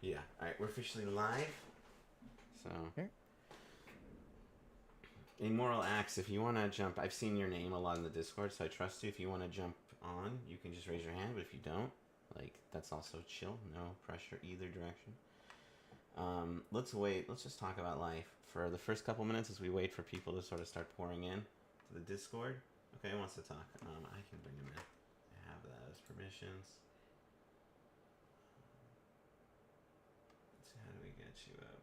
Yeah. All right, we're officially live. So, Okay. Immoral Acts, if you want to jump, I've seen your name a lot in the Discord, so I trust you. If you want to jump on, you can just raise your hand, but if you don't, that's also chill. No pressure either direction. Let's wait. Let's just talk about life for the first couple minutes as we wait for people to sort of start pouring in to the Discord. Okay, who wants to talk? I can bring him in. I have those permissions. Let's see, how do we get you up?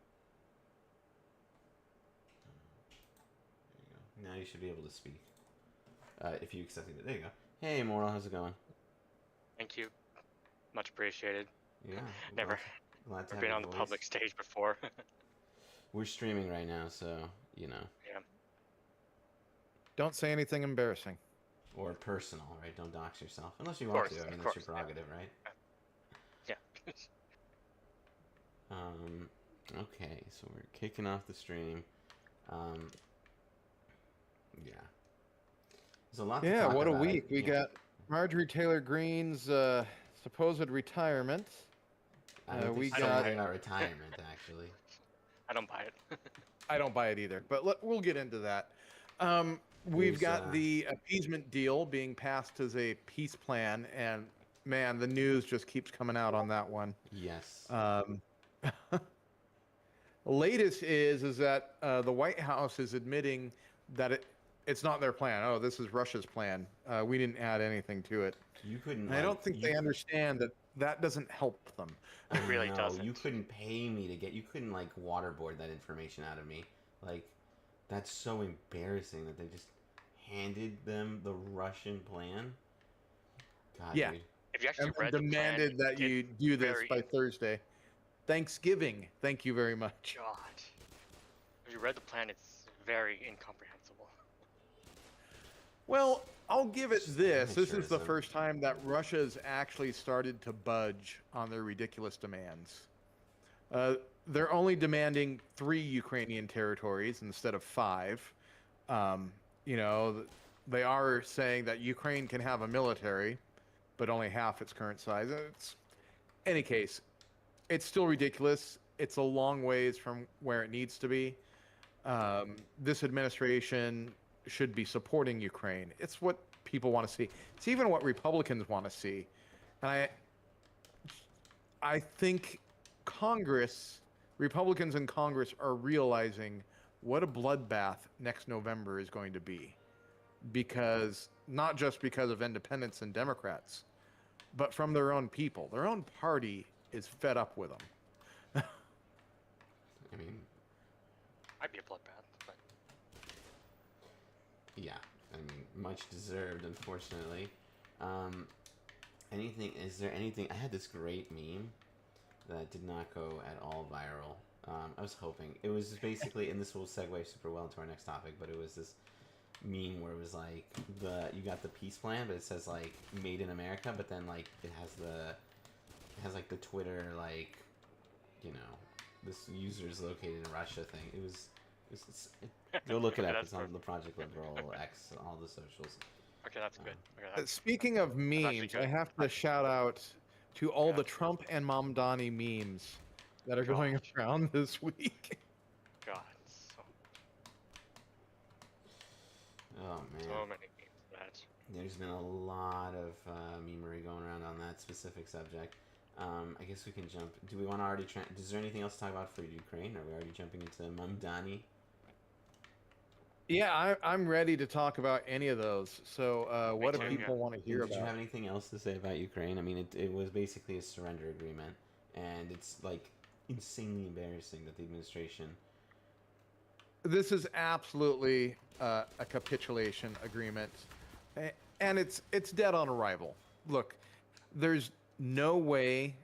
There you go. Now you should be able to speak. If you accepted it. There you go. Hey, Moral, how's it going? Thank you. Much appreciated. Yeah. Never Glad to have been your on the voice. public stage before. We're streaming right now, so, you know. Yeah. Don't say anything embarrassing. Or personal, right? Don't dox yourself. Unless you want to. I mean, that's your prerogative, right? Yeah. Okay, so we're kicking off the stream. Yeah. There's a lot to talk what a about. week. We got Marjorie Taylor Greene's supposed retirement. I don't think so about retirement, actually. I don't buy it. I don't buy it either, but we'll get into that. We've got the appeasement deal being passed as a peace plan, and man, the news just keeps coming out on that one. Yes. The latest is that the White House is admitting that it's not their plan. Oh, this is Russia's plan. We didn't add anything to it. You couldn't. And I don't think they understand that doesn't help them. It really doesn't. You couldn't pay me to get. You couldn't waterboard that information out of me. That's so embarrassing that they just handed them the Russian plan. God, yeah. Dude. If you actually read demanded the plan, that you do this by Thursday. Thanksgiving. Thank you very much. God. If you read the plan, it's very incomprehensible. Well, I'll give it this. This is the first time that Russia's actually started to budge on their ridiculous demands. They're only demanding 3 Ukrainian territories instead of 5. They are saying that Ukraine can have a military, but only half its current size. Any case, it's still ridiculous. It's a long ways from where it needs to be. This administration should be supporting Ukraine. It's what people want to see. It's even what Republicans want to see. And I think Republicans in Congress are realizing what a bloodbath next November is going to be. Because, not just because of independents and Democrats, but from their own people. Their own party is fed up with them. I mean, I'd be a bloodbath, but yeah, I mean, much deserved, unfortunately. Is there anything? I had this great meme that did not go at all viral. I was hoping. It was basically, and this will segue super well into our next topic, but it was this meme where it was you got the peace plan, but it says made in America, but then it has the Twitter this user is located in Russia thing. Go look it up. It's on the Project Liberal X, all the socials. Okay, that's good. Okay, speaking of memes, I have to shout out to all the Trump and Mamdani memes that are going around this week. God, oh man, so many memes. That there's been a lot of memery going around on that specific subject. I guess we can jump. Do we want to already? Is there anything else to talk about for Ukraine? Are we already jumping into Mamdani? Yeah, I'm ready to talk about any of those. So, what do people want to hear about? Did you have anything else to say about Ukraine? I mean, it was basically a surrender agreement, and it's insanely embarrassing that the administration. This is absolutely a capitulation agreement, and it's dead on arrival. Look, there's no way,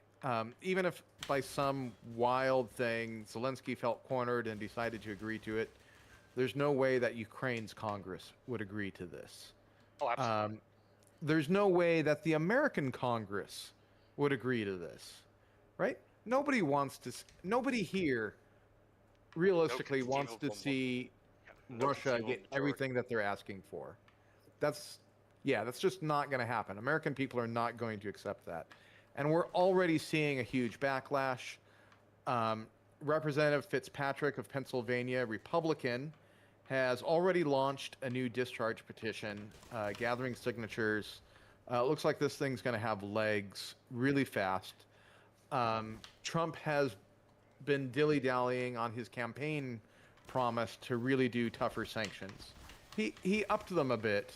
even if by some wild thing Zelensky felt cornered and decided to agree to it, there's no way that Ukraine's Congress would agree to this. Oh, absolutely. There's no way that the American Congress would agree to this, right? Nobody here realistically wants to see Russia get everything that they're asking for. That's just not going to happen. American people are not going to accept that. And we're already seeing a huge backlash. Representative Fitzpatrick of Pennsylvania, Republican, has already launched a new discharge petition, gathering signatures. It looks like this thing's going to have legs really fast. Trump has been dilly-dallying on his campaign promise to really do tougher sanctions. He upped them a bit,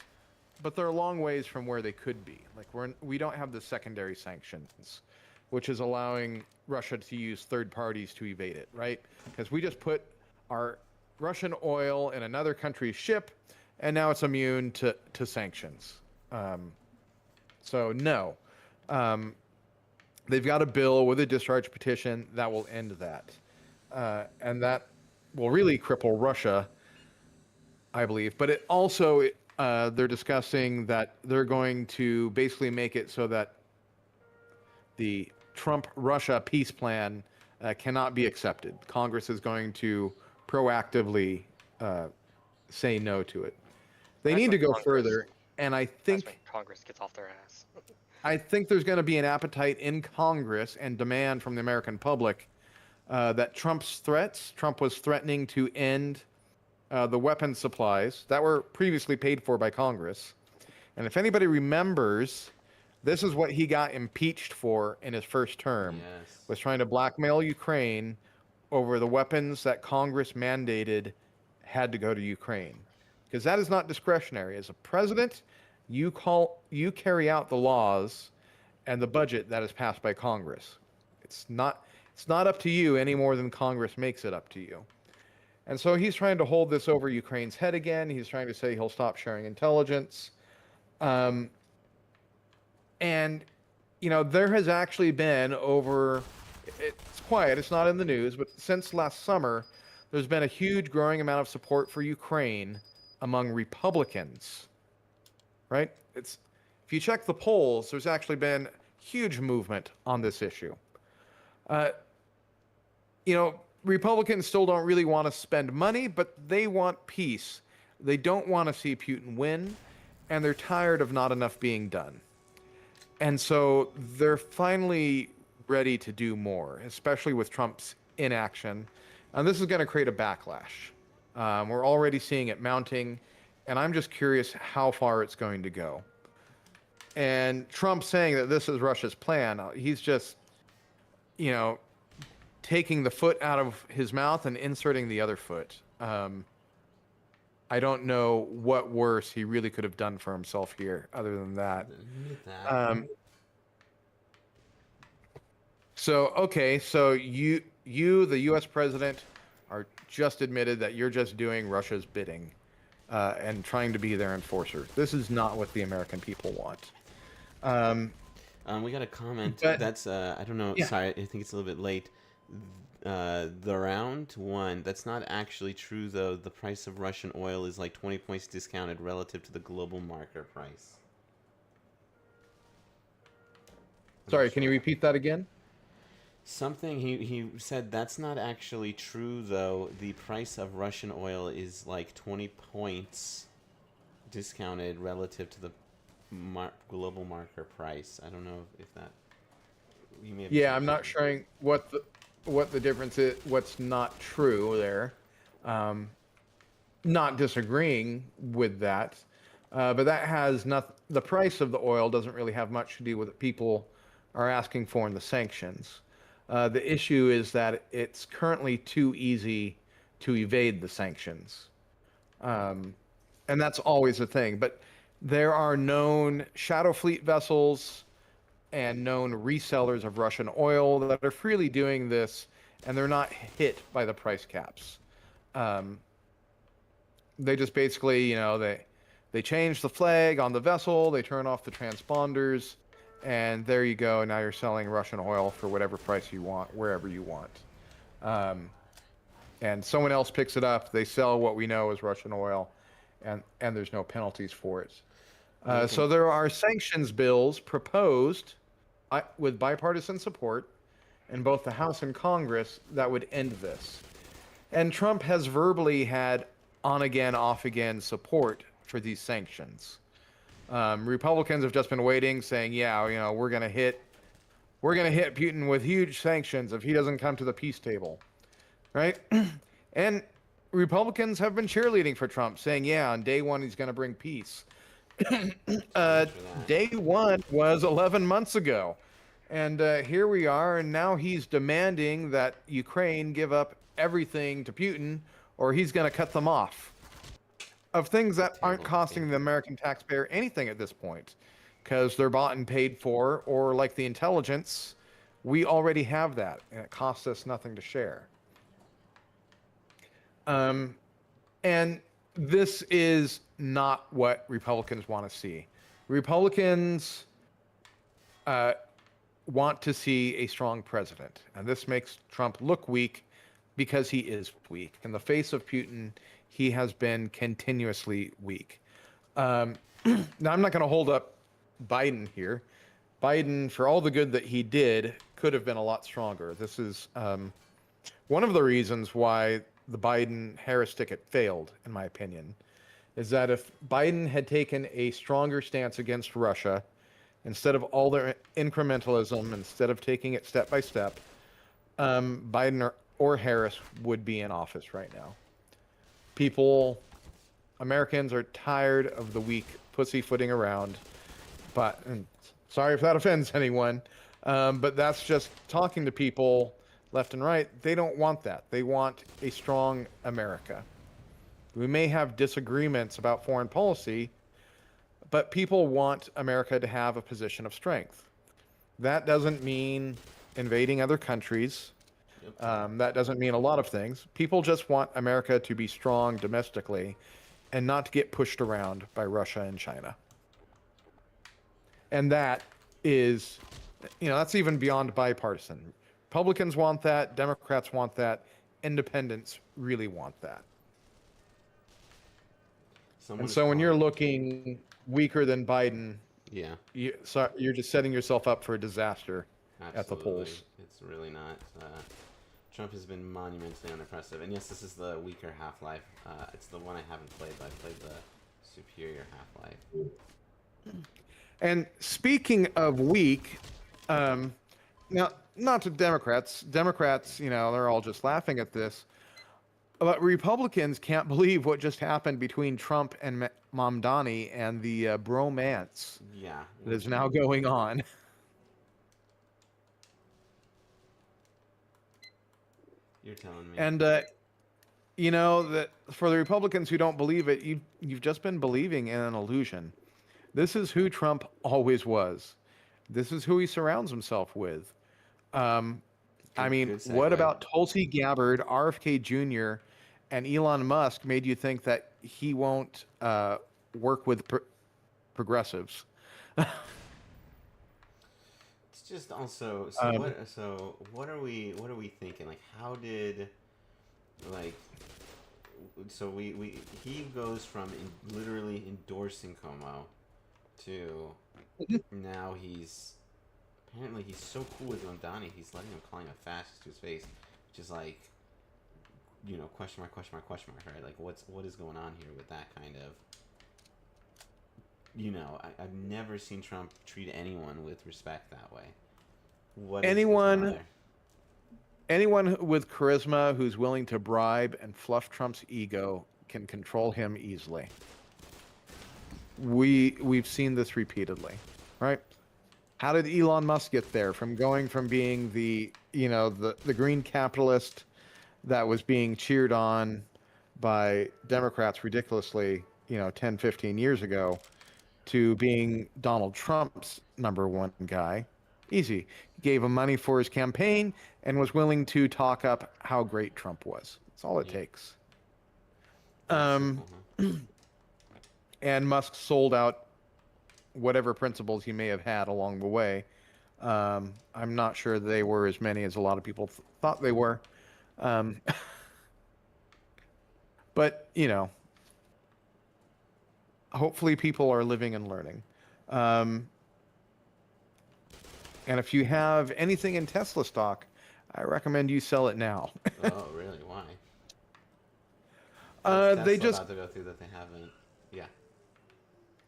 but they're a long ways from where they could be. Like we don't have the secondary sanctions, which is allowing Russia to use third parties to evade it, right? Because we just put our Russian oil in another country's ship, and now it's immune to sanctions. So no. They've got a bill with a discharge petition that will end that. And that will really cripple Russia, I believe. But it also, they're discussing that they're going to basically make it so that the Trump-Russia peace plan cannot be accepted. Congress is going to proactively say no to it. They That's need to when go Congress- further, and I That's think when Congress gets off their ass. I think there's going to be an appetite in Congress and demand from the American public that Trump was threatening to end the weapons supplies that were previously paid for by Congress. And if anybody remembers, this is what he got impeached for in his first term, Yes. was trying to blackmail Ukraine over the weapons that Congress mandated had to go to Ukraine. Because that is not discretionary. As a president, you carry out the laws and the budget that is passed by Congress. It's not up to you any more than Congress makes it up to you. And so he's trying to hold this over Ukraine's head again. He's trying to say he'll stop sharing intelligence. And, there has actually been it's quiet, it's not in the news, but since last summer, there's been a huge growing amount of support for Ukraine among Republicans. Right? If you check the polls, there's actually been huge movement on this issue. Republicans still don't really want to spend money, but they want peace. They don't want to see Putin win, and they're tired of not enough being done. And so they're finally ready to do more, especially with Trump's inaction. And this is going to create a backlash. We're already seeing it mounting. And I'm just curious how far it's going to go. And Trump saying that this is Russia's plan, he's just, taking the foot out of his mouth and inserting the other foot. I don't know what worse he really could have done for himself here other than that. So you, the U.S. president, are just admitted that you're just doing Russia's bidding. And trying to be their enforcer. This is not what the American people want. We got a comment. But- That's I don't know. Yeah. Sorry, I think it's a little bit late. The round one. That's not actually true though. The price of Russian oil is like 20 points discounted relative to the global market price. Sorry, can you repeat that again? Something he said that's not actually true though. The price of Russian oil is like 20 points discounted relative to the global market price. I don't know if that. You may have Yeah, said I'm not that. showing what the difference is. What's not true there? Not disagreeing with that, but that has not. The price of the oil doesn't really have much to do with what people are asking for in the sanctions. The issue is that it's currently too easy to evade the sanctions. And that's always a thing. But there are known shadow fleet vessels and known resellers of Russian oil that are freely doing this, and they're not hit by the price caps. They just basically, they change the flag on the vessel, they turn off the transponders, and there you go. Now you're selling Russian oil for whatever price you want, wherever you want. And someone else picks it up. They sell what we know is Russian oil, and there's no penalties for it. So there are sanctions bills proposed with bipartisan support in both the House and Congress that would end this. And Trump has verbally had on-again, off-again support for these sanctions. Republicans have just been waiting, saying, yeah, we're going to hit we're going to hit Putin with huge sanctions if he doesn't come to the peace table, right? And Republicans have been cheerleading for Trump, saying, yeah, on day one, he's going to bring peace. Day one was 11 months ago. And here we are, and now he's demanding that Ukraine give up everything to Putin, or he's going to cut them off. Of things that aren't costing the American taxpayer anything at this point, because they're bought and paid for, or like the intelligence, we already have that, and it costs us nothing to share. And this is not what Republicans want to see. Republicans want to see a strong president, and this makes Trump look weak because he is weak. In the face of Putin, he has been continuously weak. Now, I'm not going to hold up Biden here. Biden, for all the good that he did, could have been a lot stronger. This is one of the reasons why the Biden-Harris ticket failed, in my opinion, is that if Biden had taken a stronger stance against Russia, instead of all their incrementalism, instead of taking it step by step, Biden or Harris would be in office right now. Americans are tired of the weak pussyfooting around, but sorry if that offends anyone, but that's just talking to people left and right. They don't want that. They want a strong America. We may have disagreements about foreign policy, but people want America to have a position of strength. That doesn't mean invading other countries. That doesn't mean a lot of things. People just want America to be strong domestically and not to get pushed around by Russia and China. And that is, that's even beyond bipartisan. Republicans want that. Democrats want that. Independents really want that. And so when you're looking weaker than Biden, you're just setting yourself up for a disaster. Absolutely. At the polls. It's really not. Trump has been monumentally unimpressive. And yes, this is the weaker Half-Life. It's the one I haven't played, but I played the superior Half-Life. And speaking of weak, now, not to Democrats. Democrats, they're all just laughing at this. But Republicans can't believe what just happened between Trump and Mamdani and the bromance that is now going on. You're telling me. And, that for the Republicans who don't believe it, you've just been believing in an illusion. This is who Trump always was. This is who he surrounds himself with. What about Tulsi Gabbard, RFK Jr., and Elon Musk made you think that he won't work with progressives? It's just also what are we thinking? Like, how did he goes from literally endorsing Como to now he's so cool with Mamdani, he's letting him call him a fascist to his face, which is like, question mark, right? Like, what is going on here with that kind of, I've never seen Trump treat anyone with respect that way. Anyone with charisma who's willing to bribe and fluff Trump's ego can control him easily. We've seen this repeatedly, right? How did Elon Musk get there? From being the green capitalist that was being cheered on by Democrats ridiculously, 10, 15 years ago, to being Donald Trump's number one guy. Easy. Gave him money for his campaign and was willing to talk up how great Trump was. That's all it takes. And Musk sold out whatever principles he may have had along the way. I'm not sure they were as many as a lot of people thought they were. But, hopefully people are living and learning. And if you have anything in Tesla stock, I recommend you sell it now. Oh, really? Why? They just about to go through that they haven't. Yeah.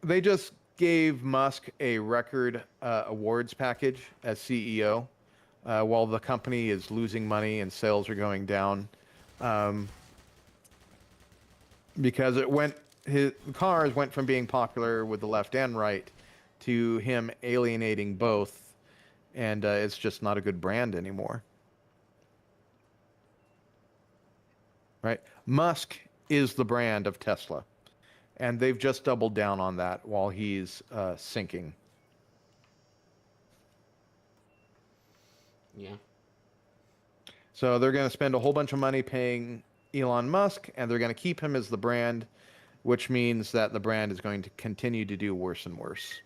They just gave Musk a record awards package as CEO, while the company is losing money and sales are going down, um, because his cars went from being popular with the left and right to him alienating both, and it's just not a good brand anymore. Right? Musk is the brand of Tesla, and they've just doubled down on that while he's sinking. Yeah. So they're going to spend a whole bunch of money paying Elon Musk, and they're going to keep him as the brand, which means that the brand is going to continue to do worse and worse.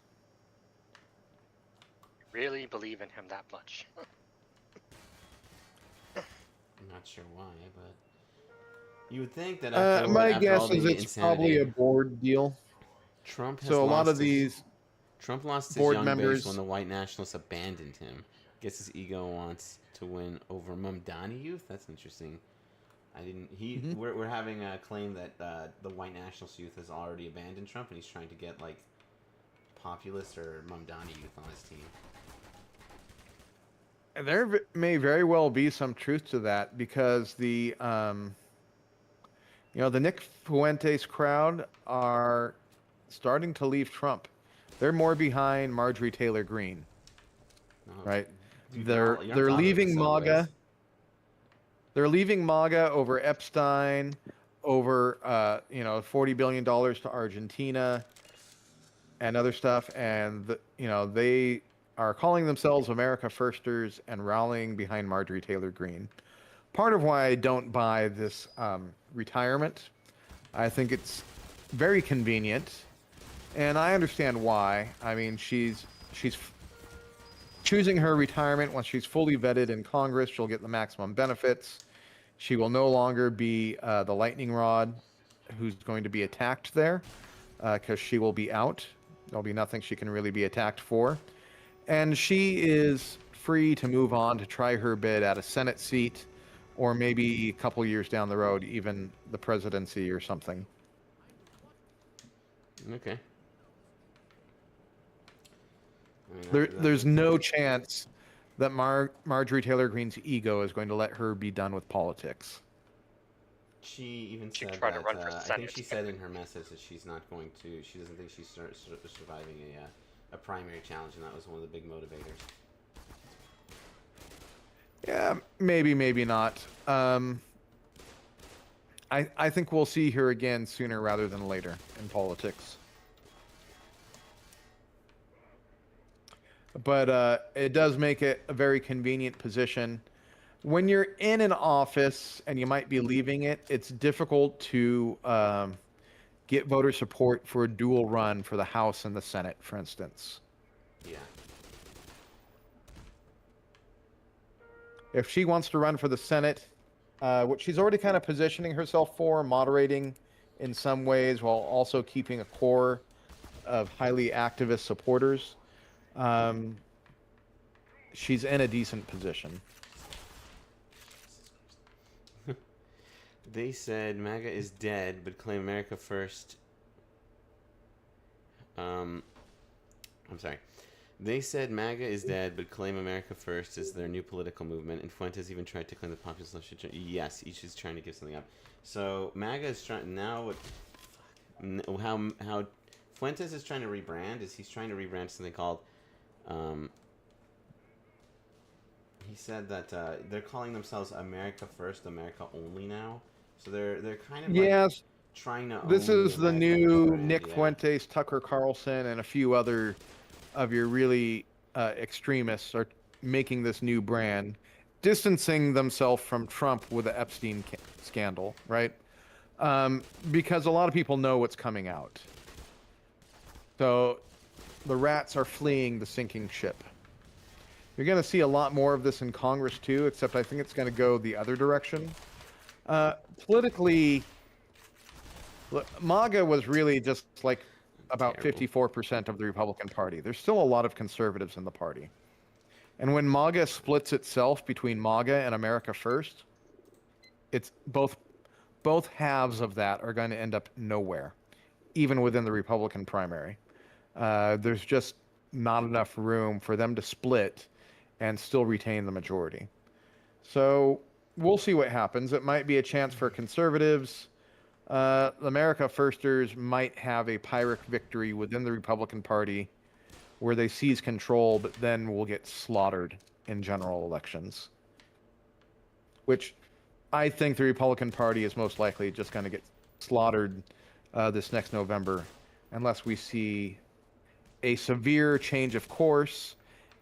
Really believe in him that much. I'm not sure why, but you would think that after My after all guess is the it's insanity, probably a board deal. Trump has So a lot lost of these Trump lost his board young members. base when the white nationalists abandoned him. Guess his ego wants to win over Mamdani youth. That's interesting. I didn't. We're having a claim that the white nationalist youth has already abandoned Trump, and he's trying to get like populist or Mamdani youth on his team. There may very well be some truth to that, because the the Nick Fuentes crowd are starting to leave Trump. They're more behind Marjorie Taylor Greene, No, right? dude, They're y'all they're thought of leaving this, MAGA. They're leaving MAGA over Epstein, over $40 billion to Argentina and other stuff, and they are calling themselves America Firsters and rallying behind Marjorie Taylor Greene. Part of why I don't buy this retirement, I think it's very convenient, and I understand why. I mean, she's choosing her retirement once she's fully vetted in Congress. She'll get the maximum benefits. She will no longer be the lightning rod who's going to be attacked there, because she will be out. There'll be nothing she can really be attacked for. And she is free to move on to try her bid at a Senate seat, or maybe a couple years down the road, even the presidency or something. Okay. I mean, There's no chance that Marjorie Taylor Greene's ego is going to let her be done with politics. She even She said tried to that. run for I think Senate. she said in her message that she's not going to. She doesn't think she's surviving a primary challenge, and that was one of the big motivators. Yeah, maybe not. I think we'll see her again sooner rather than later in politics. But it does make it a very convenient position. When you're in an office and you might be leaving it, it's difficult to get voter support for a dual run for the House and the Senate, for instance. Yeah. If she wants to run for the Senate, which she's already kind of positioning herself for, moderating in some ways while also keeping a core of highly activist supporters, she's in a decent position. They said MAGA is dead, but claim America first. I'm sorry. They said MAGA is dead, but claim America first is their new political movement. And Fuentes even tried to claim the populist left should. Yes, each is trying to give something up. So MAGA is trying now. How Fuentes is trying to rebrand is he's trying to rebrand something called. He said that they're calling themselves America First, America Only now. So they're kind of Yes, trying to. this own is the America new brand, Nick yeah. Fuentes, Tucker Carlson, and a few other of your really extremists are making this new brand, distancing themselves from Trump with the Epstein scandal, right? Because a lot of people know what's coming out. So the rats are fleeing the sinking ship. You're going to see a lot more of this in Congress too, except I think it's going to go the other direction. Politically, MAGA was really just like about 54% of the Republican Party. There's still a lot of conservatives in the party. And when MAGA splits itself between MAGA and America First, it's both halves of that are going to end up nowhere, even within the Republican primary. There's just not enough room for them to split and still retain the majority. So we'll see what happens. It might be a chance for conservatives. The America Firsters might have a Pyrrhic victory within the Republican Party where they seize control, but then will get slaughtered in general elections. Which I think the Republican Party is most likely just going to get slaughtered this next November unless we see a severe change of course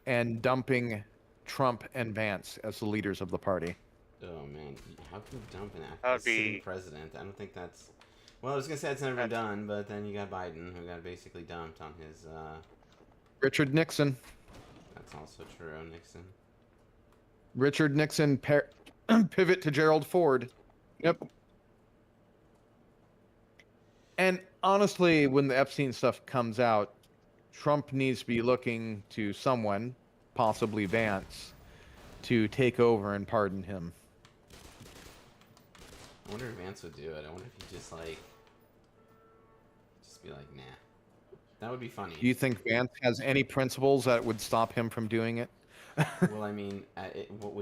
and dumping Trump and Vance as the leaders of the party. Oh man, how can you dump an That would sitting be- president? I don't think that's. Well, I was gonna say it's never been done, but then you got Biden, who got basically dumped on his. Richard Nixon. That's also true, Nixon. Richard Nixon pivot to Gerald Ford. Yep. And honestly, when the Epstein stuff comes out, Trump needs to be looking to someone, possibly Vance, to take over and pardon him. I wonder if Vance would do it. I wonder if he'd just be like, nah. That would be funny. Do you think Vance has any principles that would stop him from doing it? Well, I mean, what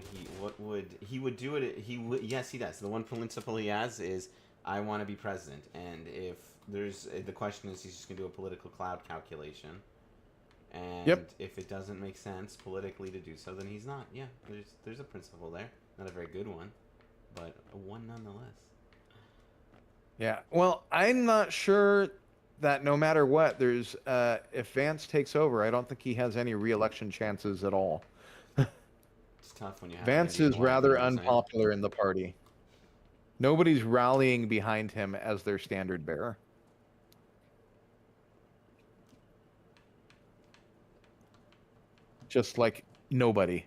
would he would do it? He would. Yes, he does. The one principle he has is, I want to be president, and if there's the question is, he's just gonna do a political cloud calculation, and Yep. if it doesn't make sense politically to do so, then he's not. Yeah, there's a principle there. Not a very good one, but a one nonetheless. Yeah. Well, I'm not sure that no matter what, there's if Vance takes over, I don't think he has any re-election chances at all. It's tough when you have Vance maybe is one, rather you know what I'm saying? unpopular in the party. Nobody's rallying behind him as their standard bearer. Just like nobody.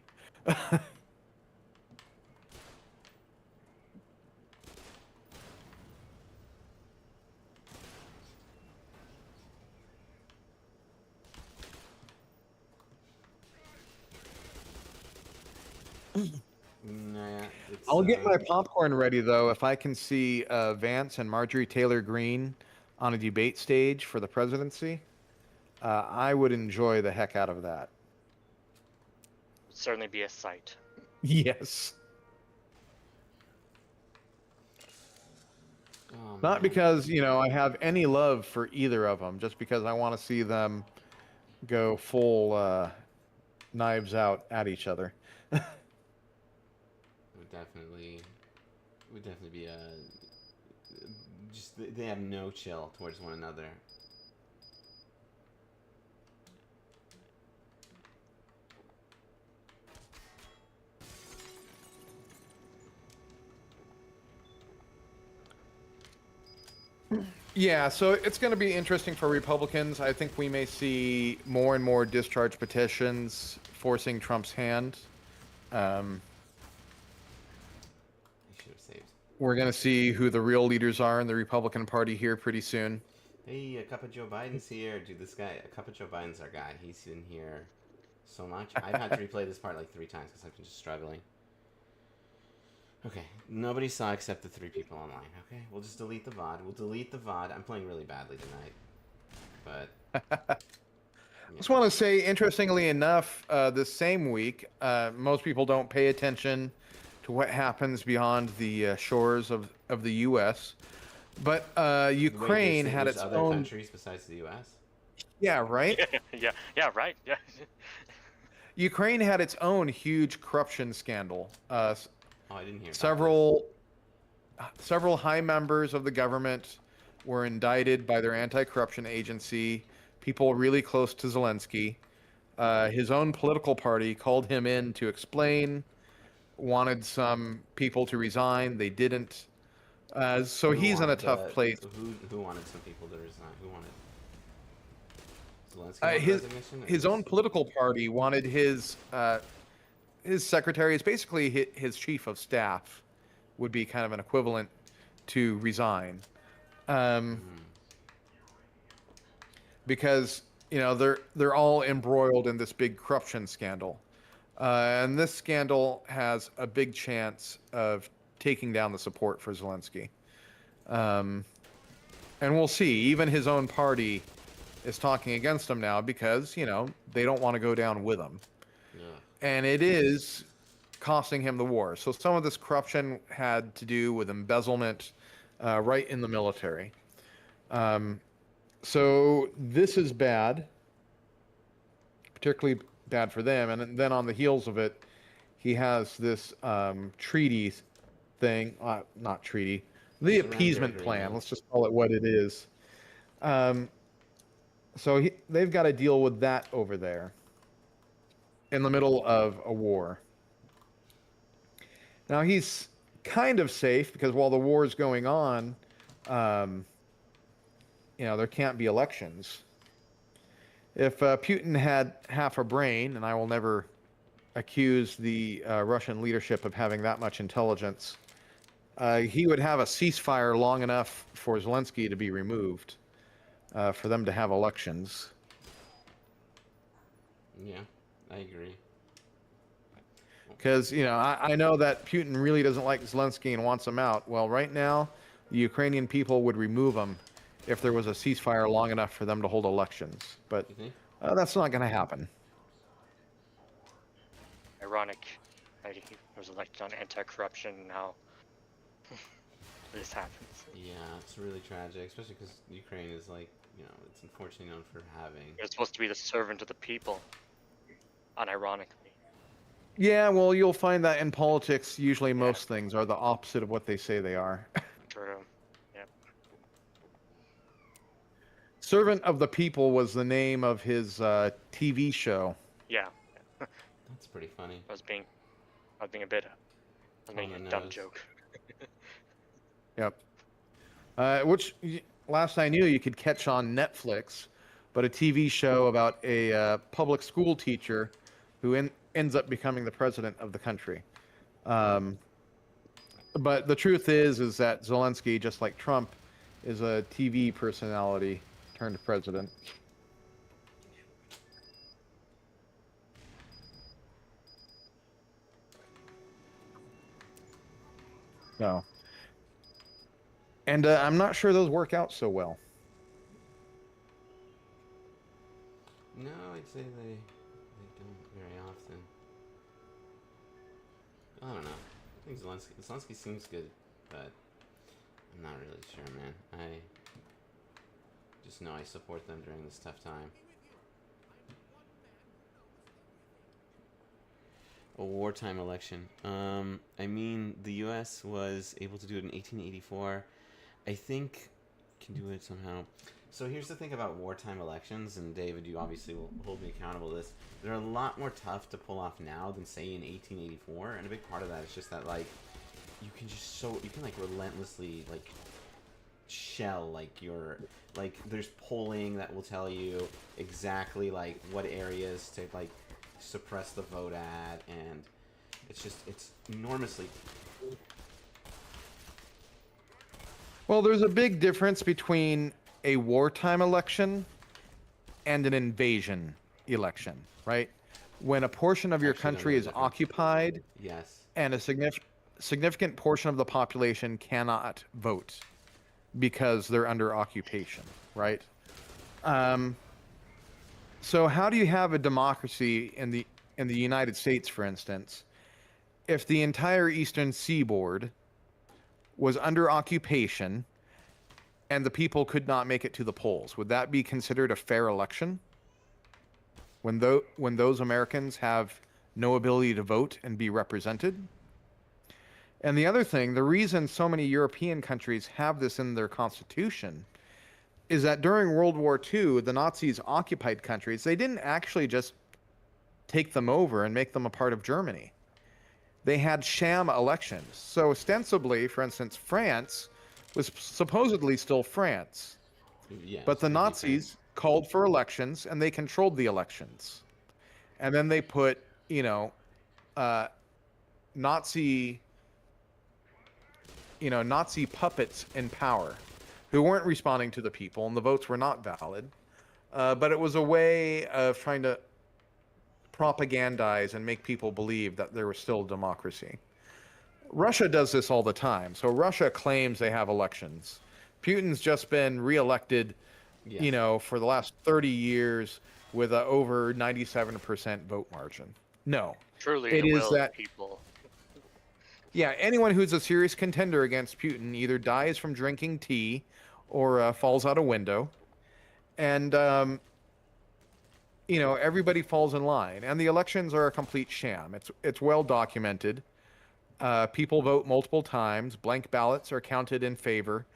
Nah, I'll get my popcorn ready though if I can see Vance and Marjorie Taylor Greene on a debate stage for the presidency. I would enjoy the heck out of that. Would certainly be a sight. Yes. Oh, Not man. because, I have any love for either of them, just because I want to see them go full knives out at each other. Would definitely be just they have no chill towards one another. Yeah, so it's going to be interesting for Republicans. I think we may see more and more discharge petitions forcing Trump's hand. They should have saved. We're going to see who the real leaders are in the Republican Party here pretty soon. Hey, a cup of Joe Biden's here. Dude, this guy, a cup of Joe Biden's our guy. He's in here so much. I've had to replay this part like 3 times because I've been just struggling. Okay, nobody saw except the 3 people online. Okay, we'll just delete the VOD. We'll delete the VOD. I'm playing really badly tonight. But... Just want to say, interestingly enough, this same week, most people don't pay attention to what happens beyond the shores of the U.S., but Ukraine had its other own... countries besides the U.S.? Yeah, right? yeah, right. Yeah. Ukraine had its own huge corruption scandal. Oh, I didn't hear. Several high members of the government were indicted by their anti-corruption agency. People really close to Zelensky. His own political party called him in to explain. Wanted some people to resign. They didn't. So he's in a tough place. Who wanted some people to resign? Who wanted? Zelensky resignation? His own political party wanted his secretary, is basically his chief of staff, would be kind of an equivalent to resign, because they're all embroiled in this big corruption scandal, and this scandal has a big chance of taking down the support for Zelensky, and we'll see. Even his own party is talking against him now because, they don't want to go down with him. Yeah. And it is costing him the war. So some of this corruption had to do with embezzlement right in the military. So this is bad, particularly bad for them. And then on the heels of it, he has this treaty thing, not treaty, the Surrender appeasement plan. agreement. Let's just call it what it is. So they've got to deal with that over there in the middle of a war. Now he's kind of safe because while the war is going on, there can't be elections. If Putin had half a brain, and I will never accuse the Russian leadership of having that much intelligence, he would have a ceasefire long enough for Zelensky to be removed, for them to have elections. Yeah, I agree. Because, I know that Putin really doesn't like Zelensky and wants him out. Well, right now, the Ukrainian people would remove him if there was a ceasefire long enough for them to hold elections. But that's not going to happen. Ironic. He was elected on anti-corruption. Now this happens. Yeah, it's really tragic, especially because Ukraine is it's unfortunately known for having. You're supposed to be the servant of the people. Unironically. Yeah, well, you'll find that in politics, usually most things are the opposite of what they say they are. True. Yep. Servant of the People was the name of his TV show. Yeah. That's pretty funny. I was being a dumb joke. Yep. Which last I knew you could catch on Netflix, but a TV show about a public school teacher who ends up becoming the president of the country. But the truth is that Zelensky, just like Trump, is a TV personality turned president. No. And I'm not sure those work out so well. No, I'd say they don't very often. I don't know. I think Zelensky seems good, but I'm not really sure, man. I just know I support them during this tough time. A wartime election. I mean, the U.S. was able to do it in 1884. I think can do it somehow. So here's the thing about wartime elections, and David, you obviously will hold me accountable to this. They're a lot more tough to pull off now than say in 1884, and a big part of that is just that you can relentlessly shell there's polling that will tell you exactly what areas to suppress the vote at, and it's enormously. Well, there's a big difference between a wartime election and an invasion election, right? When a portion of your country is occupied, yes, and a significant portion of the population cannot vote because they're under occupation, right? So how do you have a democracy in the United States, for instance, if the entire Eastern Seaboard was under occupation and the people could not make it to the polls? Would that be considered a fair election? When those Americans have no ability to vote and be represented? And the other thing, the reason so many European countries have this in their constitution is that during World War II, the Nazis occupied countries. They didn't actually just take them over and make them a part of Germany. They had sham elections. So ostensibly, for instance, France was supposedly still France. Yes, but the Nazis called for elections and they controlled the elections. And then they put, Nazi puppets in power who weren't responding to the people, and the votes were not valid. But it was a way of trying to propagandize and make people believe that there was still democracy. Russia does this all the time. So Russia claims they have elections. Putin's just been reelected Yes. you know, for the last 30 years with a over 97% vote margin. No, Truly it the is will of the that, people. yeah, anyone who's a serious contender against Putin either dies from drinking tea or falls out a window. And, you know, everybody falls in line. And the elections are a complete sham. It's well documented. People vote multiple times. Blank ballots are counted in favor.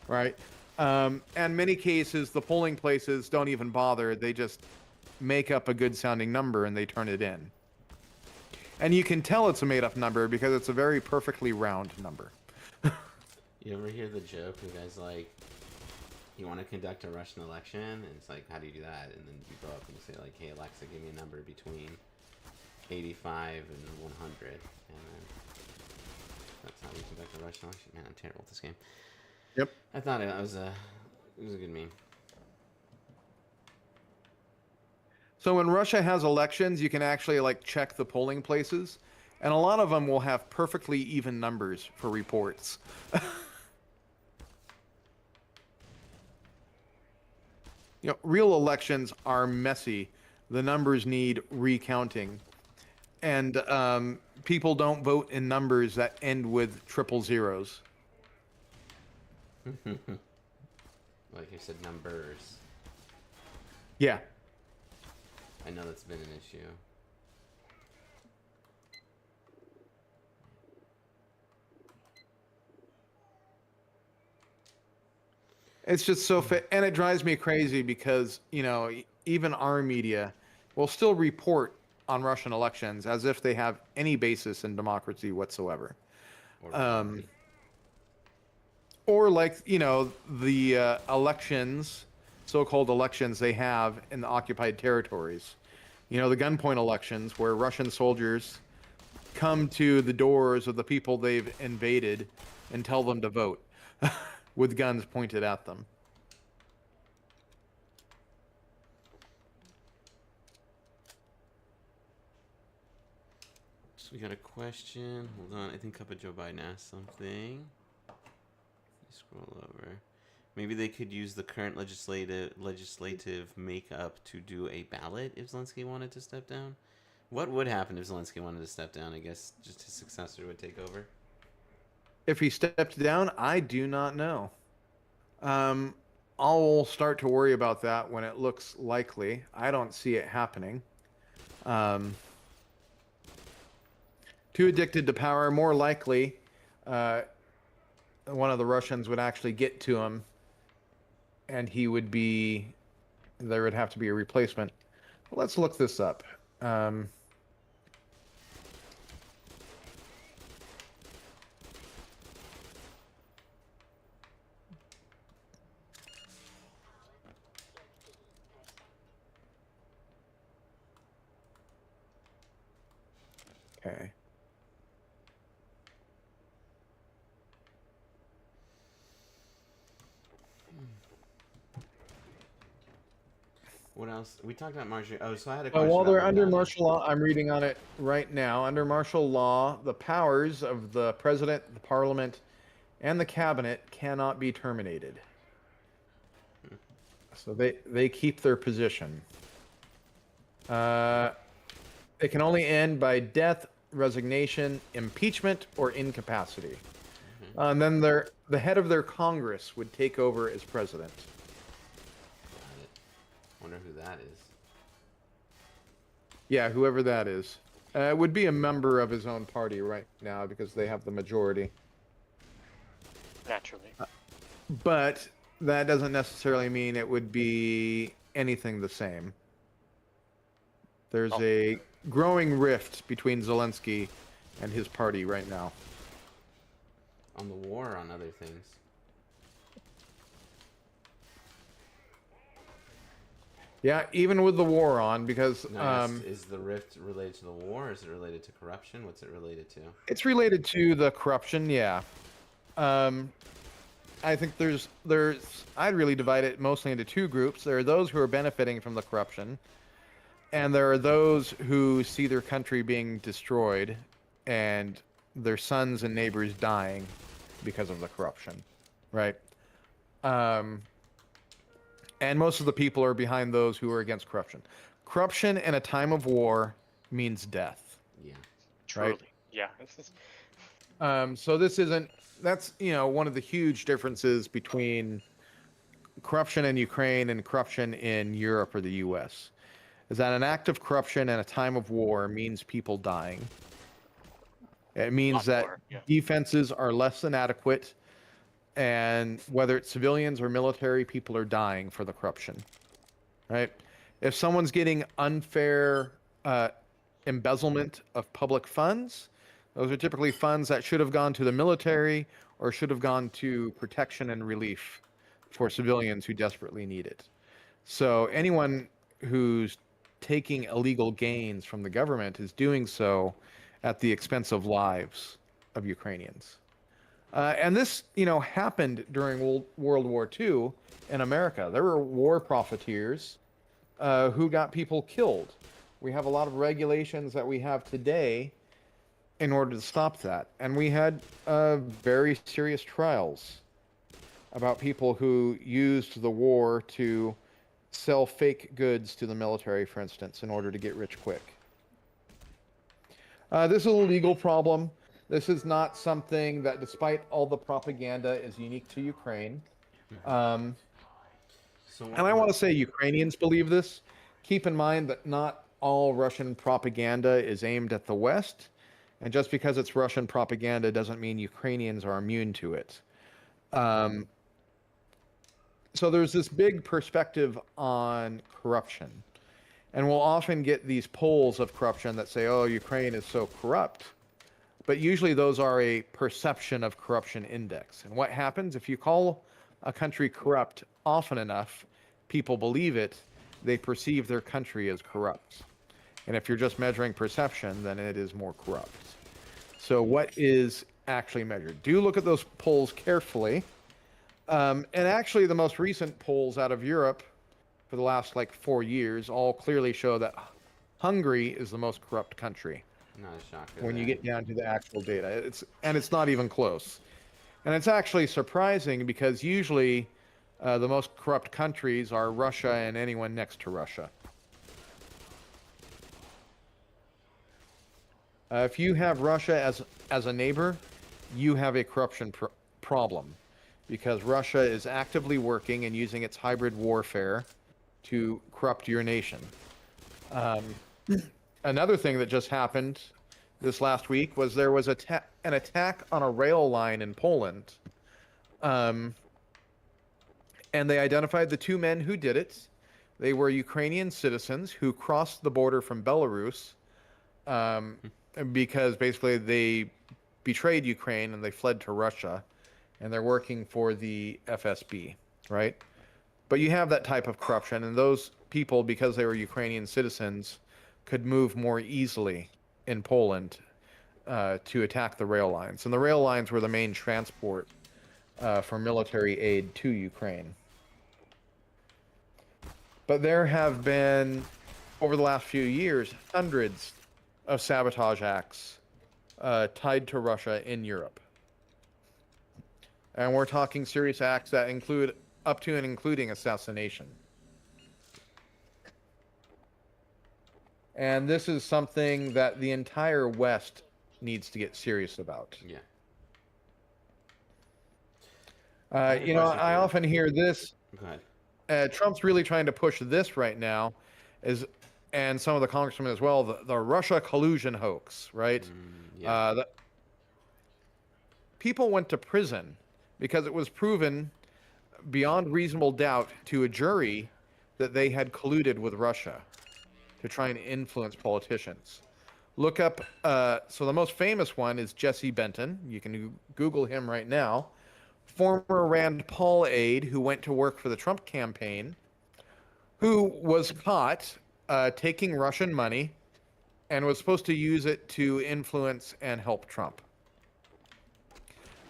Right? And many cases, the polling places don't even bother. They just make up a good sounding number and they turn it in. And you can tell it's a made up number because it's a very perfectly round number. You ever hear the joke? The guy's like, you want to conduct a Russian election? And it's like, how do you do that? And then you go up and you say, like, hey, Alexa, give me a number between 85 and 100. And then that's how we conduct a Russian election. Man, I'm terrible at this game. Yep. I thought it was a good meme. So when Russia has elections, you can actually like check the polling places, and a lot of them will have perfectly even numbers for reports. You know, real elections are messy. The numbers need recounting, and people don't vote in numbers that end with triple zeros. Like you said, numbers. Yeah. I know that's been an issue. It's just so fit, and it drives me crazy because, you know, even our media will still report on Russian elections as if they have any basis in democracy whatsoever. Or Or like, you know, the elections, so-called elections they have in the occupied territories. You know, the gunpoint elections where Russian soldiers come to the doors of the people they've invaded and tell them to vote with guns pointed at them. So we got a question. Hold on. I think Cup of Joe Biden asked something. Scroll over. Maybe they could use the current legislative makeup to do a ballot if Zelensky wanted to step down. What would happen if Zelensky wanted to step down? I guess just his successor would take over. If he stepped down, I do not know. I'll start to worry about that when it looks likely. I don't see it happening. Too addicted to power, more likely, one of the Russians would actually get to him, and he would be. There would have to be a replacement. Let's look this up. Okay. What else? We talked about martial. Oh, so I had a question. While about they're under Madonna. martial law, I'm reading on it right now. Under martial law, the powers of the president, the parliament, and the cabinet cannot be terminated. So they keep their position. It can only end by death, resignation, impeachment, or incapacity. And then the head of their Congress would take over as president. Got it. Wonder who that is. Yeah, whoever that is. Would be a member of his own party right now because they have the majority. Naturally. But that doesn't necessarily mean it would be anything the same. There's a growing rift between Zelensky and his party right now. On the war or on other things? Yeah, even with the war on, because No, is the rift related to the war? Or is it related to corruption? What's it related to? it's related to the corruption, yeah. I think there's I'd really divide it mostly into two groups. There are those who are benefiting from the corruption, and there are those who see their country being destroyed and their sons and neighbors dying because of the corruption, right? Um, and most of the people are behind those who are against corruption. Corruption in a time of war means death, Yeah. right? Truly. Yeah. So this isn't. That's one of the huge differences between corruption in Ukraine and corruption in Europe or the U.S. is that an act of corruption in a time of war means people dying. It means Lot that more. Yeah. defenses are less than adequate, and whether it's civilians or military, people are dying for the corruption, right? If someone's getting unfair embezzlement of public funds, those are typically funds that should have gone to the military or should have gone to protection and relief for civilians who desperately need it. So anyone who's taking illegal gains from the government is doing so at the expense of lives of Ukrainians. And this, happened during World War II in America. There were war profiteers who got people killed. We have a lot of regulations that we have today in order to stop that. And we had very serious trials about people who used the war to sell fake goods to the military, for instance, in order to get rich quick. This is a legal problem. This is not something that, despite all the propaganda, is unique to Ukraine. And I want to say Ukrainians believe this. Keep in mind that not all Russian propaganda is aimed at the West. And just because it's Russian propaganda doesn't mean Ukrainians are immune to it. So there's this big perspective on corruption. And we'll often get these polls of corruption that say, oh, Ukraine is so corrupt. But usually those are a perception of corruption index. And what happens if you call a country corrupt often enough, people believe it, they perceive their country as corrupt. And if you're just measuring perception, then it is more corrupt. So what is actually measured? Do look at those polls carefully. And actually the most recent polls out of Europe for the last 4 years all clearly show that Hungary is the most corrupt country. Not a shocker. When you get down to the actual data. It's not even close. And it's actually surprising because usually the most corrupt countries are Russia and anyone next to Russia. If you have Russia as a neighbor, you have a corruption problem because Russia is actively working and using its hybrid warfare to corrupt your nation. Another thing that just happened this last week was there was an attack on a rail line in Poland. And they identified the two men who did it. They were Ukrainian citizens who crossed the border from Belarus because basically they betrayed Ukraine and they fled to Russia. And they're working for the FSB, right? But you have that type of corruption, and those people, because they were Ukrainian citizens, could move more easily in Poland to attack the rail lines. And the rail lines were the main transport for military aid to Ukraine. But there have been, over the last few years, hundreds of sabotage acts tied to Russia in Europe. And we're talking serious acts that include up to and including assassination. And this is something that the entire West needs to get serious about. Yeah. I often hear this. Go ahead. Trump's really trying to push this right now, and some of the congressmen as well, the Russia collusion hoax, right? Yeah. People went to prison because it was proven beyond reasonable doubt to a jury that they had colluded with Russia to try and influence politicians. Look up, so the most famous one is Jesse Benton. You can Google him right now. Former Rand Paul aide who went to work for the Trump campaign, who was caught taking Russian money and was supposed to use it to influence and help Trump.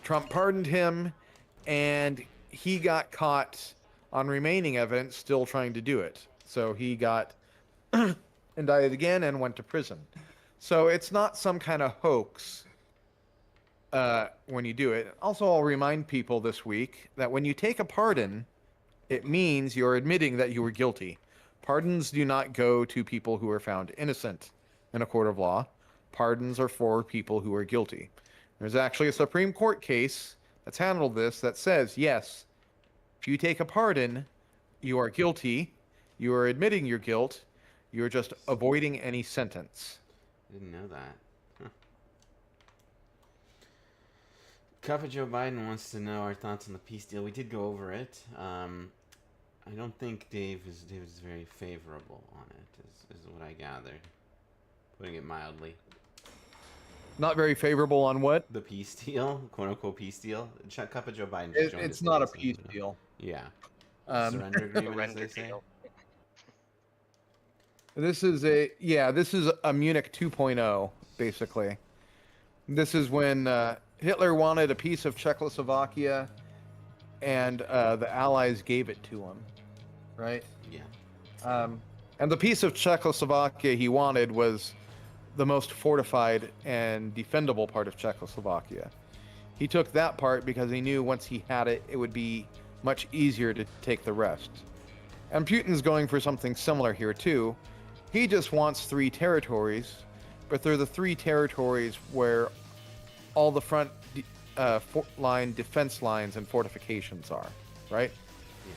Trump pardoned him, and he got caught on remaining evidence still trying to do it. So he got indicted again and went to prison. So it's not some kind of hoax when you do it. Also, I'll remind people this week that when you take a pardon, it means you're admitting that you were guilty. Pardons do not go to people who are found innocent in a court of law. Pardons are for people who are guilty. There's actually a Supreme Court case that's handled this that says, yes, if you take a pardon, you are guilty. You are admitting your guilt. You're just avoiding any sentence. I didn't know that. Huh. Cup of Joe Biden wants to know our thoughts on the peace deal. We did go over it. I don't think Dave is very favorable on it, is what I gathered. Putting it mildly. Not very favorable on what? The peace deal, quote unquote peace deal. Cup of Joe Biden. It's not a peace deal. Yeah. Surrender agreement, as they say. This is a Munich 2.0, basically. This is when Hitler wanted a piece of Czechoslovakia, and the Allies gave it to him, right? Yeah. And the piece of Czechoslovakia he wanted was the most fortified and defendable part of Czechoslovakia. He took that part because he knew once he had it, it would be much easier to take the rest. And Putin's going for something similar here too. He just wants 3 territories, but they're the 3 territories where all the front line defense lines and fortifications are, right? Yeah.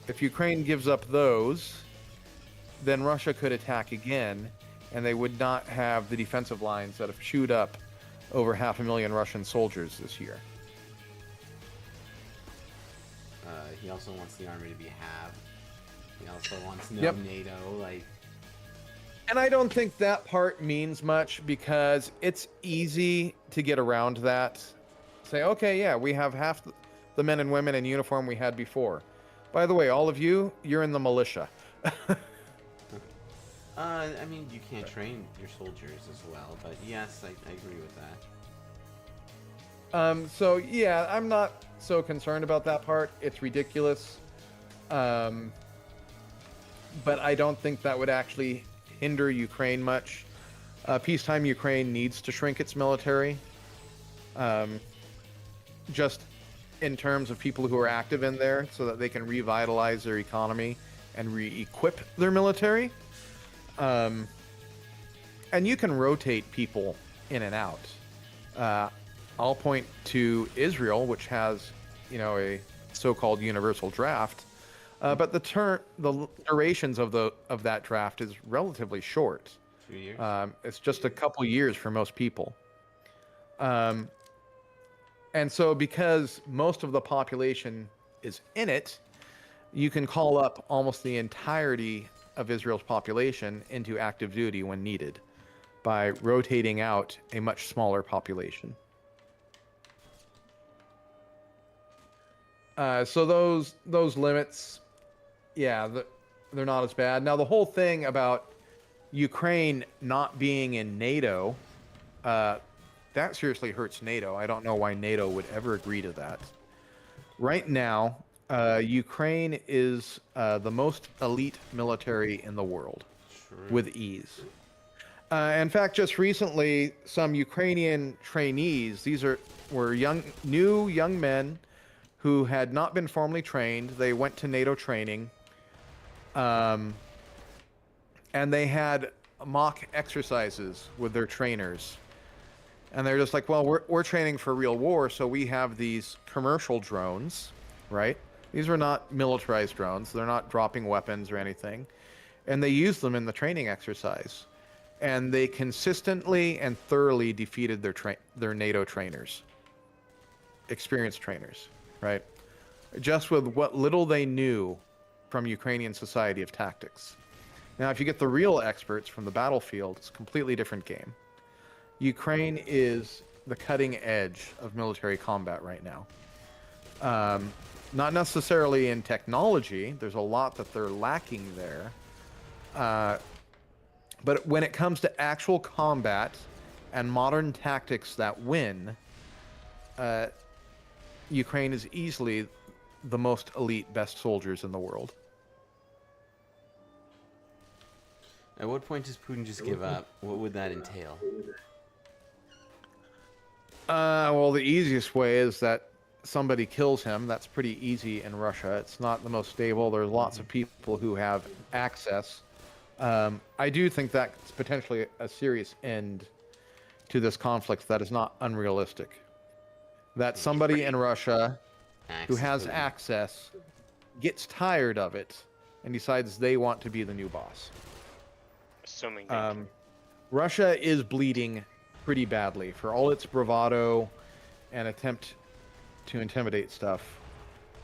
If Ukraine gives up those, then Russia could attack again, and they would not have the defensive lines that have chewed up over 500,000 Russian soldiers this year. He also wants the army to be halved. He also wants no Yep. NATO, like... And I don't think that part means much because it's easy to get around that. Say, okay, yeah, we have half the men and women in uniform we had before. By the way, all of you, you're in the militia. I mean, you can't train your soldiers as well, but yes, I agree with that. So yeah, I'm not so concerned about that part. It's ridiculous. But I don't think that would actually hinder Ukraine much. Peacetime Ukraine needs to shrink its military. Just in terms of people who are active in there so that they can revitalize their economy and re-equip their military. And you can rotate people in and out. I'll point to Israel, which has, a so-called universal draft. But the durations of that draft is relatively short. 2 years? It's just a couple years for most people. And so because most of the population is in it, you can call up almost the entirety of Israel's population into active duty when needed by rotating out a much smaller population. So those limits, yeah, they're not as bad. Now, the whole thing about Ukraine not being in NATO, that seriously hurts NATO. I don't know why NATO would ever agree to that. Right now, Ukraine is the most elite military in the world. True. With ease. In fact, just recently, some Ukrainian trainees, were new young men who had not been formally trained. They went to NATO training, and they had mock exercises with their trainers. And they're just like, well, we're training for real war, so we have these commercial drones, right? These are not militarized drones. They're not dropping weapons or anything. And they use them in the training exercise. And they consistently and thoroughly defeated their NATO trainers, experienced trainers, right? Just with what little they knew from Ukrainian society of tactics. Now, if you get the real experts from the battlefield, it's a completely different game. Ukraine is the cutting edge of military combat right now. Not necessarily in technology. There's a lot that they're lacking there. But when it comes to actual combat and modern tactics that win, Ukraine is easily the most elite, best soldiers in the world. At what point does Putin just give up? What would that entail? Well, the easiest way is that somebody kills him. That's pretty easy in Russia. It's not the most stable. There's lots of people who have access. I do think that's potentially a serious end to this conflict that is not unrealistic. That somebody in Russia who has access gets tired of it and decides they want to be the new boss. Assuming they Russia is bleeding pretty badly for all its bravado and attempt to intimidate stuff.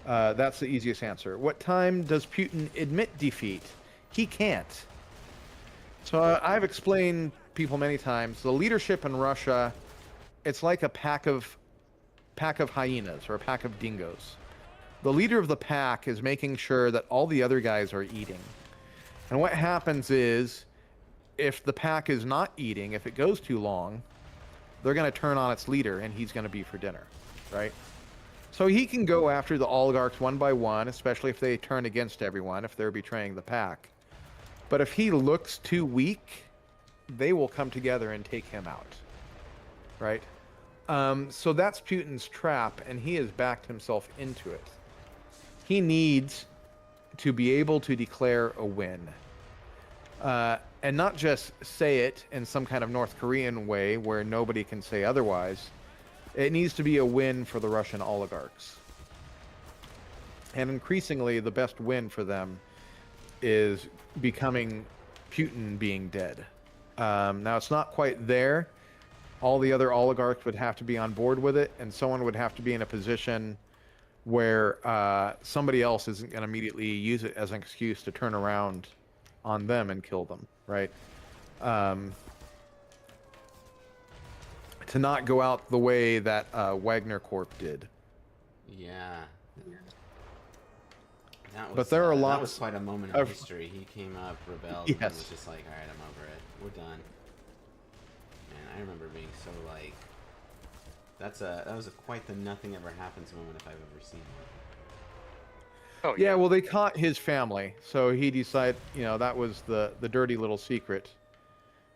That's the easiest answer. What time does Putin admit defeat? He can't. So I've explained people many times. The leadership in Russia, it's like a pack of hyenas or a pack of dingoes. The leader of the pack is making sure that all the other guys are eating. And what happens is, if the pack is not eating, if it goes too long, they're going to turn on its leader and he's going to be for dinner, right? So he can go after the oligarchs one by one, especially if they turn against everyone, if they're betraying the pack. But if he looks too weak, they will come together and take him out, right? So that's Putin's trap, and he has backed himself into it. He needs to be able to declare a win. And not just say it in some kind of North Korean way where nobody can say otherwise. It needs to be a win for the Russian oligarchs. And increasingly, the best win for them is becoming Putin being dead. Now, it's not quite there. All the other oligarchs would have to be on board with it, and someone would have to be in a position where somebody else isn't going to immediately use it as an excuse to turn around on them and kill them, right? To not go out the way that Wagner Corp did. Yeah. That was, but there are that lots was quite a moment in history. He came up, rebelled, and was just like, alright, I'm over it. We're done. Man, I remember being so like... That was quite the nothing ever happens moment if I've ever seen one. Oh, yeah, well, they caught his family, so he decided, that was the dirty little secret.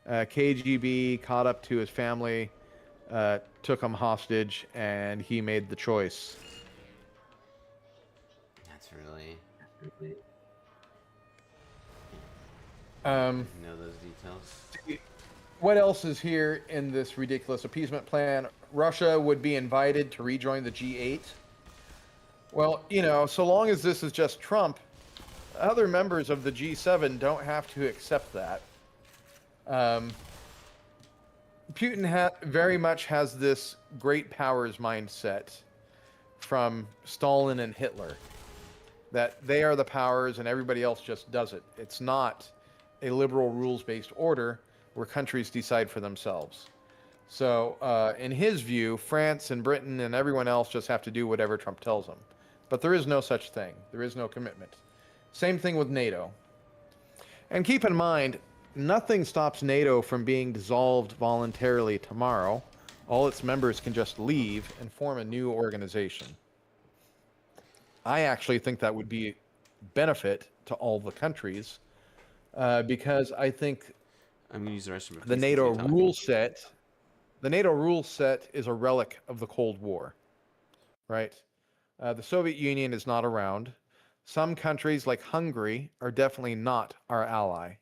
KGB caught up to his family, took him hostage, and he made the choice. That's really... know those details. What else is here in this ridiculous appeasement plan? Russia would be invited to rejoin the G8. Well, so long as this is just Trump, other members of the G7 don't have to accept that. Putin very much has this great powers mindset from Stalin and Hitler, that they are the powers and everybody else just does it. It's not a liberal rules-based order where countries decide for themselves. So in his view, France and Britain and everyone else just have to do whatever Trump tells them. But there is no such thing. There is no commitment. Same thing with NATO. And keep in mind, nothing stops NATO from being dissolved voluntarily tomorrow. All its members can just leave and form a new organization. I actually think that would be a benefit to all the countries because I think I'm gonna use the restroom. the NATO rule set is a relic of the Cold War, right? The Soviet Union is not around. Some countries like Hungary are definitely not our ally.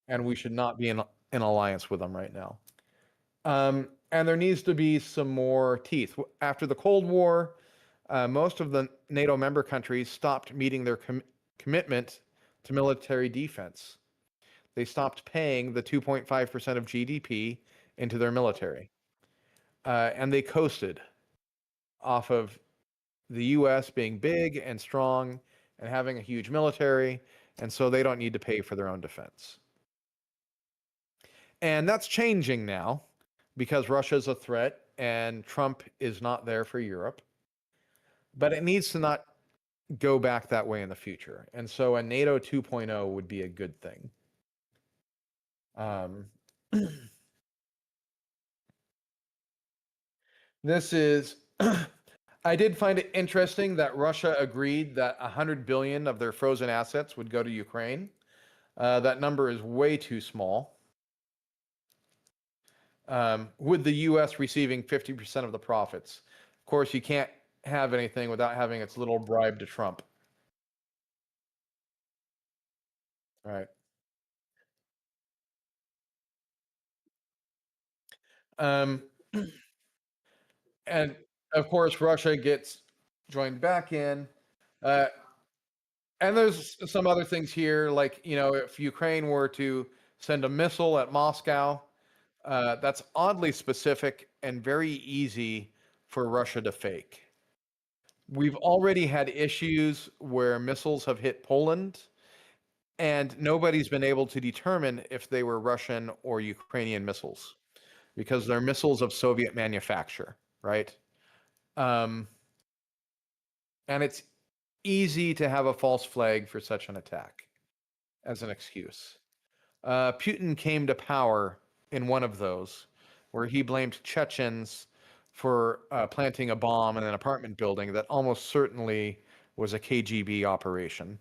And we should not be in alliance with them right now. And there needs to be some more teeth. After the Cold War, most of the NATO member countries stopped meeting their commitment to military defense. They stopped paying the 2.5% of GDP into their military. And they coasted off of the U.S. being big and strong and having a huge military, and so they don't need to pay for their own defense. And that's changing now because Russia's a threat and Trump is not there for Europe. But it needs to not go back that way in the future. And so a NATO 2.0 would be a good thing. This is... I did find it interesting that Russia agreed that 100 billion of their frozen assets would go to Ukraine. That number is way too small. with the U.S. receiving 50% of the profits. Of course, you can't have anything without having its little bribe to Trump. Right. Um, and of course, Russia gets joined back in. Uh, and there's some other things here, like, if Ukraine were to send a missile at Moscow, that's oddly specific and very easy for Russia to fake. We've already had issues where missiles have hit Poland, and nobody's been able to determine if they were Russian or Ukrainian missiles because they're missiles of Soviet manufacture, right? Um, and it's easy to have a false flag for such an attack as an excuse. Putin came to power in one of those, where he blamed Chechens for planting a bomb in an apartment building that almost certainly was a KGB operation.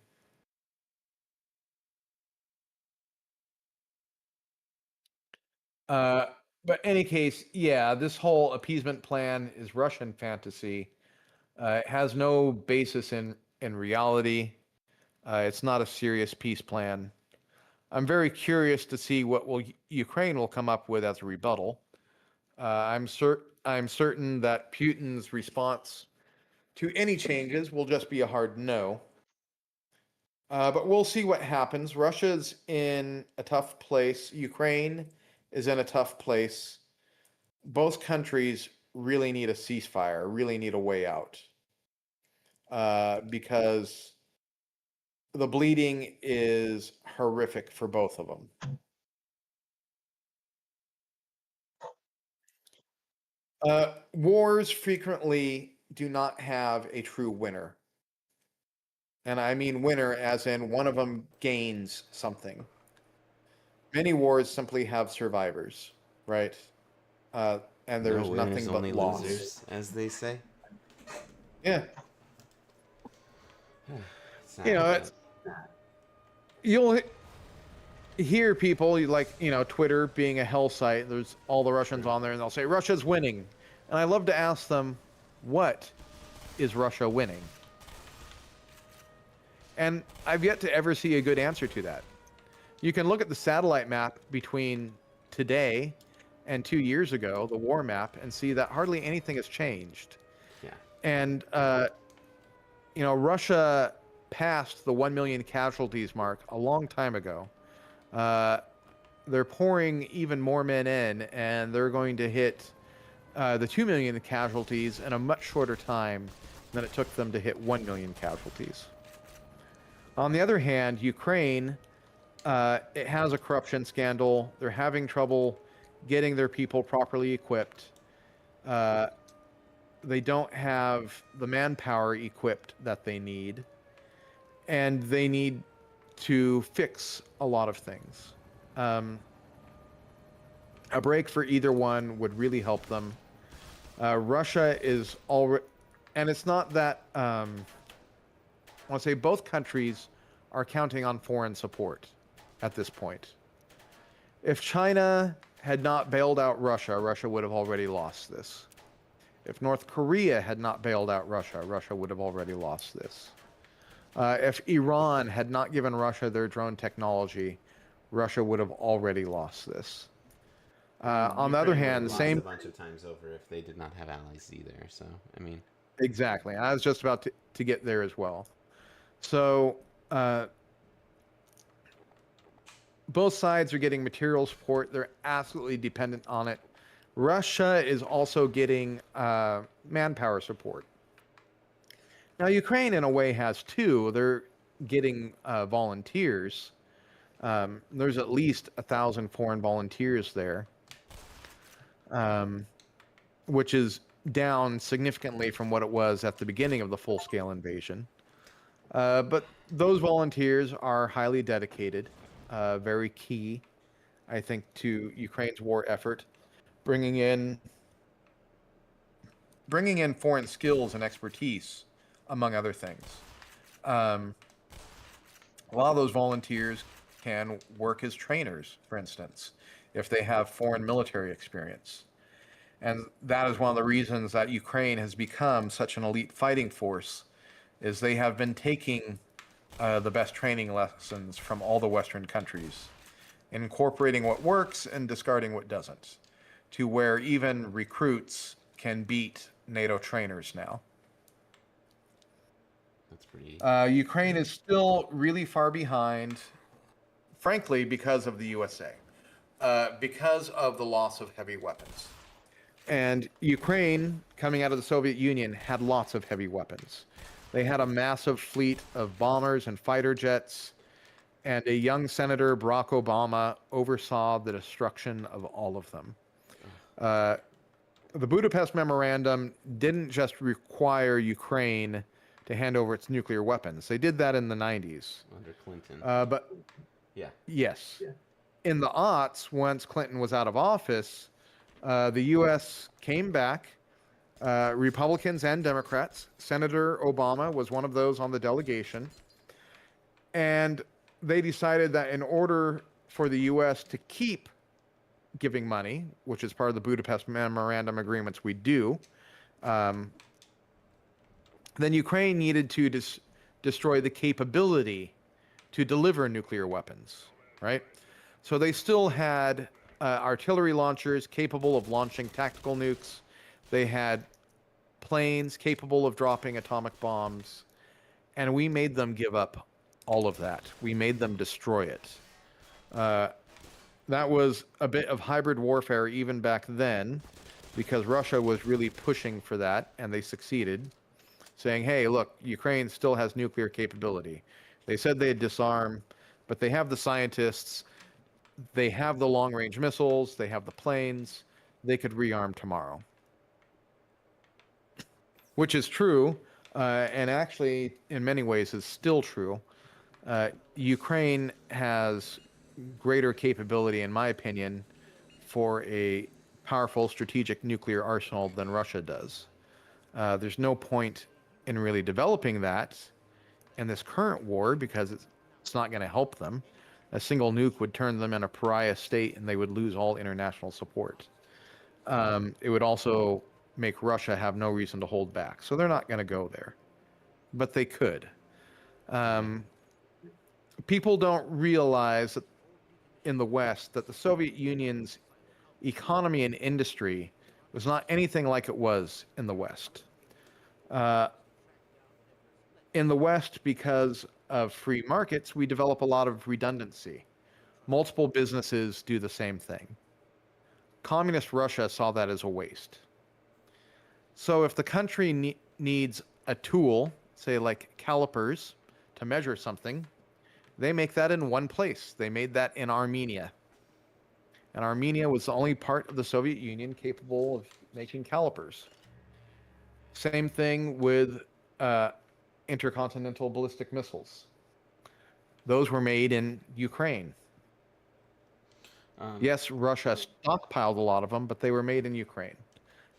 But any case, yeah, this whole appeasement plan is Russian fantasy. It has no basis in reality. It's not a serious peace plan. I'm very curious to see what Ukraine will come up with as a rebuttal. I'm certain that Putin's response to any changes will just be a hard no. But we'll see what happens. Russia's in a tough place. Ukraine is in a tough place. Both countries really need a ceasefire, really need a way out, because the bleeding is horrific for both of them. Wars frequently do not have a true winner. And I mean winner as in one of them gains something. Many wars simply have survivors, right? And No there's winners, nothing but only loss. losers, as they say. Yeah. Sad, You know, but- you'll hear people like, Twitter being a hell site. There's all the Russians on there, and they'll say Russia's winning. And I love to ask them, what is Russia winning? And I've yet to ever see a good answer to that. You can look at the satellite map between today and 2 years ago, the war map, and see that hardly anything has changed. Yeah. And, Russia passed the 1 million casualties mark a long time ago. They're pouring even more men in, and they're going to hit the 2 million casualties in a much shorter time than it took them to hit 1 million casualties. On the other hand, Ukraine, it has a corruption scandal. They're having trouble getting their people properly equipped. They don't have the manpower equipped that they need. And they need to fix a lot of things. A break for either one would really help them. Russia is already, and it's not that, I want to say both countries are counting on foreign support at this point. If China had not bailed out Russia, Russia would have already lost this. If North Korea had not bailed out Russia, Russia would have already lost this. If Iran had not given Russia their drone technology, Russia would have already lost this. On the other Ukraine hand, the lost same... a bunch of times over if they did not have allies either. So, I mean... Exactly. I was just about to get there as well. So, both sides are getting material support. They're absolutely dependent on it. Russia is also getting manpower support. Now, Ukraine, in a way, has too. They're getting volunteers. There's at least 1,000 foreign volunteers there, which is down significantly from what it was at the beginning of the full-scale invasion. But those volunteers are highly dedicated, very key, I think, to Ukraine's war effort, bringing in foreign skills and expertise, among other things. A lot of those volunteers can work as trainers, for instance. if they have foreign military experience. And that is one of the reasons that Ukraine has become such an elite fighting force, is they have been taking the best training lessons from all the Western countries, incorporating what works and discarding what doesn't, to where even recruits can beat NATO trainers now. That's pretty. Ukraine is still really far behind, frankly, because of the USA, because of the loss of heavy weapons. And Ukraine, coming out of the Soviet Union, had lots of heavy weapons. They had a massive fleet of bombers and fighter jets, and a young Senator, Barack Obama, oversaw the destruction of all of them. The Budapest Memorandum didn't just require Ukraine to hand over its nuclear weapons. They did that in the 90s. Under Clinton. But yeah. yes. Yeah. In the aughts, once Clinton was out of office, the U.S. came back, Republicans and Democrats. Senator Obama was one of those on the delegation. And they decided that in order for the U.S. to keep giving money, which is part of the Budapest Memorandum agreements we do, then Ukraine needed to destroy the capability to deliver nuclear weapons, right? So they still had artillery launchers capable of launching tactical nukes. They had planes capable of dropping atomic bombs. And we made them give up all of that. We made them destroy it. That was a bit of hybrid warfare even back then, because Russia was really pushing for that, and they succeeded, saying, hey, look, Ukraine still has nuclear capability. They said they'd disarm, but they have the scientists, they have the long-range missiles, they have the planes, they could rearm tomorrow. Which is true, and actually, in many ways, is still true. Ukraine has greater capability, in my opinion, for a powerful strategic nuclear arsenal than Russia does. There's no point in really developing that in this current war, because it's not going to help them. A single nuke would turn them in a pariah state, and they would lose all international support. It would also make Russia have no reason to hold back. So they're not going to go there. But they could. People don't realize that in the West that the Soviet Union's economy and industry was not anything like it was in the West. In the West, because of free markets, we develop a lot of redundancy. Multiple businesses do the same thing. Communist Russia saw that as a waste. So if the country needs a tool, say like calipers, to measure something, they make that in one place. They made that in Armenia. And Armenia was the only part of the Soviet Union capable of making calipers. Same thing with intercontinental ballistic missiles. Those were made in Ukraine. Yes, Russia stockpiled a lot of them, but they were made in Ukraine.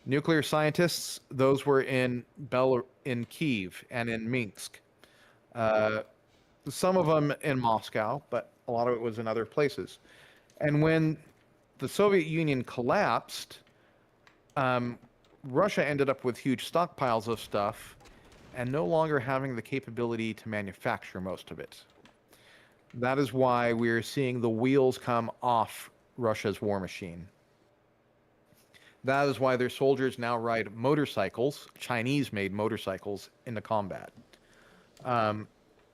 Nuclear scientists, those were in Kyiv and in Minsk. Some of them in Moscow, but a lot of it was in other places. And when the Soviet Union collapsed, Russia ended up with huge stockpiles of stuff and no longer having the capability to manufacture most of it. That is why we're seeing the wheels come off Russia's war machine. That is why their soldiers now ride motorcycles, Chinese-made motorcycles, into combat.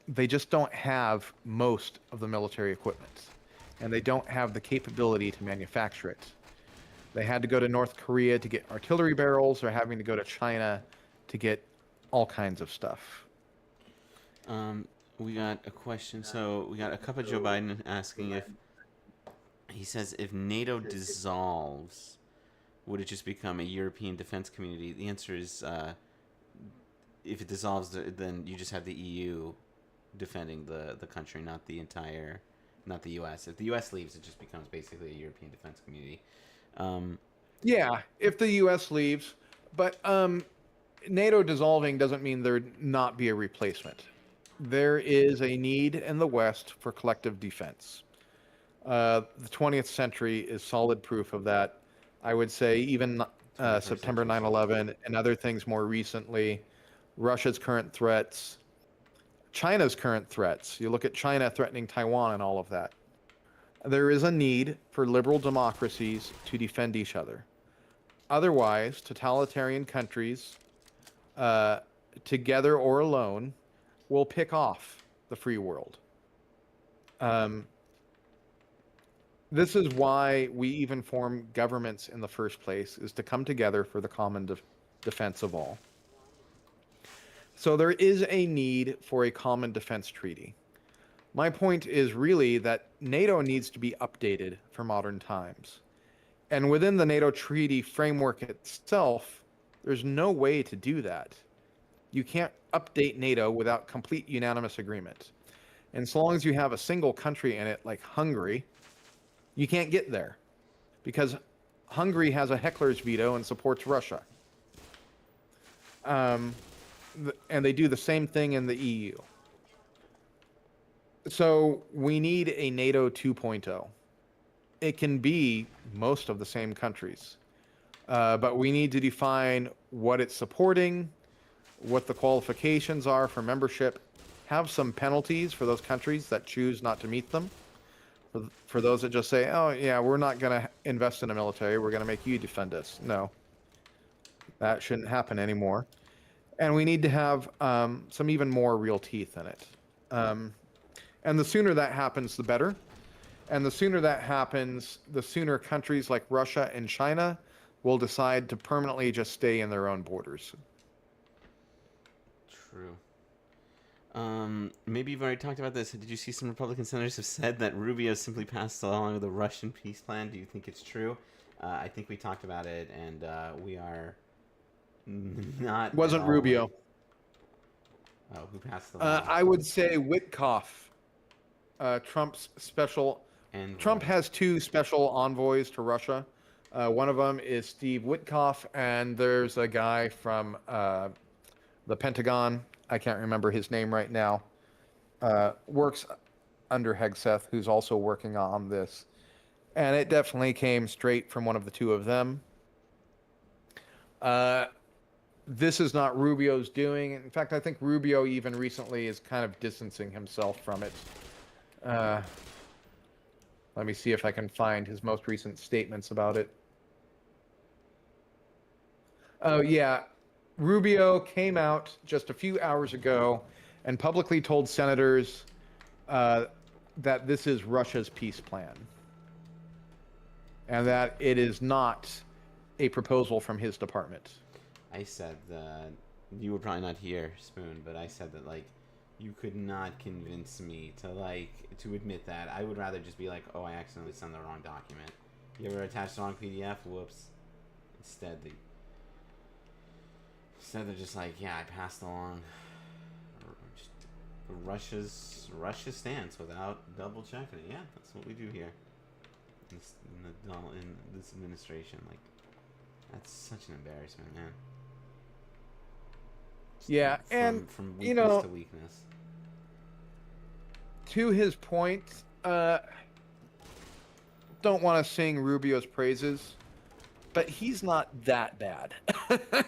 They just don't have most of the military equipment, and they don't have the capability to manufacture it. They had to go to North Korea to get artillery barrels, or having to go to China to get all kinds of stuff. We got a question. So we got a cup of Joe Biden asking if he says if NATO dissolves, would it just become a European defense community? The answer is if it dissolves, then you just have the EU defending the country, not the U.S. If the U.S. leaves, it just becomes basically a European defense community. Yeah, if the U.S. leaves, but NATO dissolving doesn't mean there not be a replacement. There is a need in the West for collective defense. The 20th century is solid proof of that. I would say even 21st September century. 9/11 and other things more recently, Russia's current threats, China's current threats. You look at China threatening Taiwan and all of that. There is a need for liberal democracies to defend each other. Otherwise, totalitarian countries, together or alone, will pick off the free world. This is why we even form governments in the first place, is to come together for the common defense of all. So there is a need for a common defense treaty. My point is really that NATO needs to be updated for modern times. And within the NATO treaty framework itself, there's no way to do that. You can't update NATO without complete unanimous agreement. And so long as you have a single country in it, like Hungary, you can't get there because Hungary has a heckler's veto and supports Russia. And they do the same thing in the EU. So we need a NATO 2.0. It can be most of the same countries, but we need to define what it's supporting, what the qualifications are for membership, have some penalties for those countries that choose not to meet them. For those that just say, oh, yeah, we're not going to invest in a military, we're going to make you defend us. No, that shouldn't happen anymore. And we need to have some even more real teeth in it. And the sooner that happens, the better. And the sooner that happens, the sooner countries like Russia and China will decide to permanently just stay in their own borders. True. Maybe you've already talked about this. Did you see some Republican senators have said that Rubio simply passed along the Russian peace plan? Do you think it's true? I think we talked about it, and we are not. Wasn't Rubio. Oh, who passed along? I would say Witkoff, Trump's special. And Trump has two special envoys to Russia. One of them is Steve Witkoff, and there's a guy from the Pentagon. I can't remember his name right now. Works under Hegseth, who's also working on this. And it definitely came straight from one of the two of them. This is not Rubio's doing. In fact, I think Rubio even recently is kind of distancing himself from it. Let me see if I can find his most recent statements about it. Oh, yeah. Rubio came out just a few hours ago and publicly told senators that this is Russia's peace plan and that it is not a proposal from his department. I said that you were probably not here, Spoon, but I said that, like, you could not convince me to admit that. I would rather just be like, oh, I accidentally sent the wrong document. You ever attached the wrong PDF? Whoops. Instead, they're just like, yeah, I passed along Russia's stance without double checking it. Yeah, that's what we do here in this administration. Like, that's such an embarrassment, man. Yeah, and from weakness to weakness. To his point, don't want to sing Rubio's praises, but he's not that bad.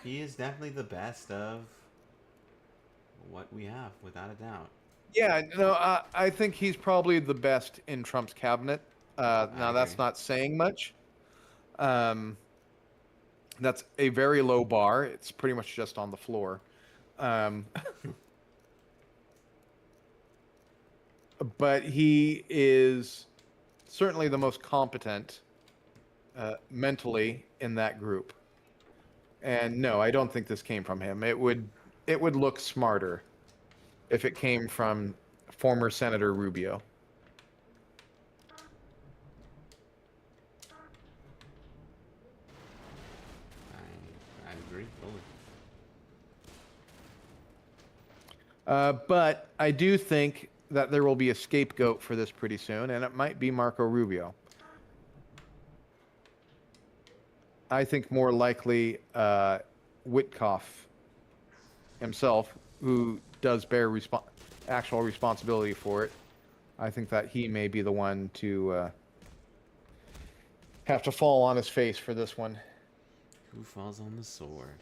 He is definitely the best of what we have, without a doubt. Yeah, no, I think he's probably the best in Trump's cabinet. Now, that's not saying much. That's a very low bar. It's pretty much just on the floor. But he is certainly the most competent mentally in that group. And no, I don't think this came from him. It would look smarter if it came from former Senator Rubio. I agree fully. But I do think that there will be a scapegoat for this pretty soon, and it might be Marco Rubio. I think more likely Witkoff himself, who does bear actual responsibility for it. I think that he may be the one to have to fall on his face for this one. Who falls on the sword?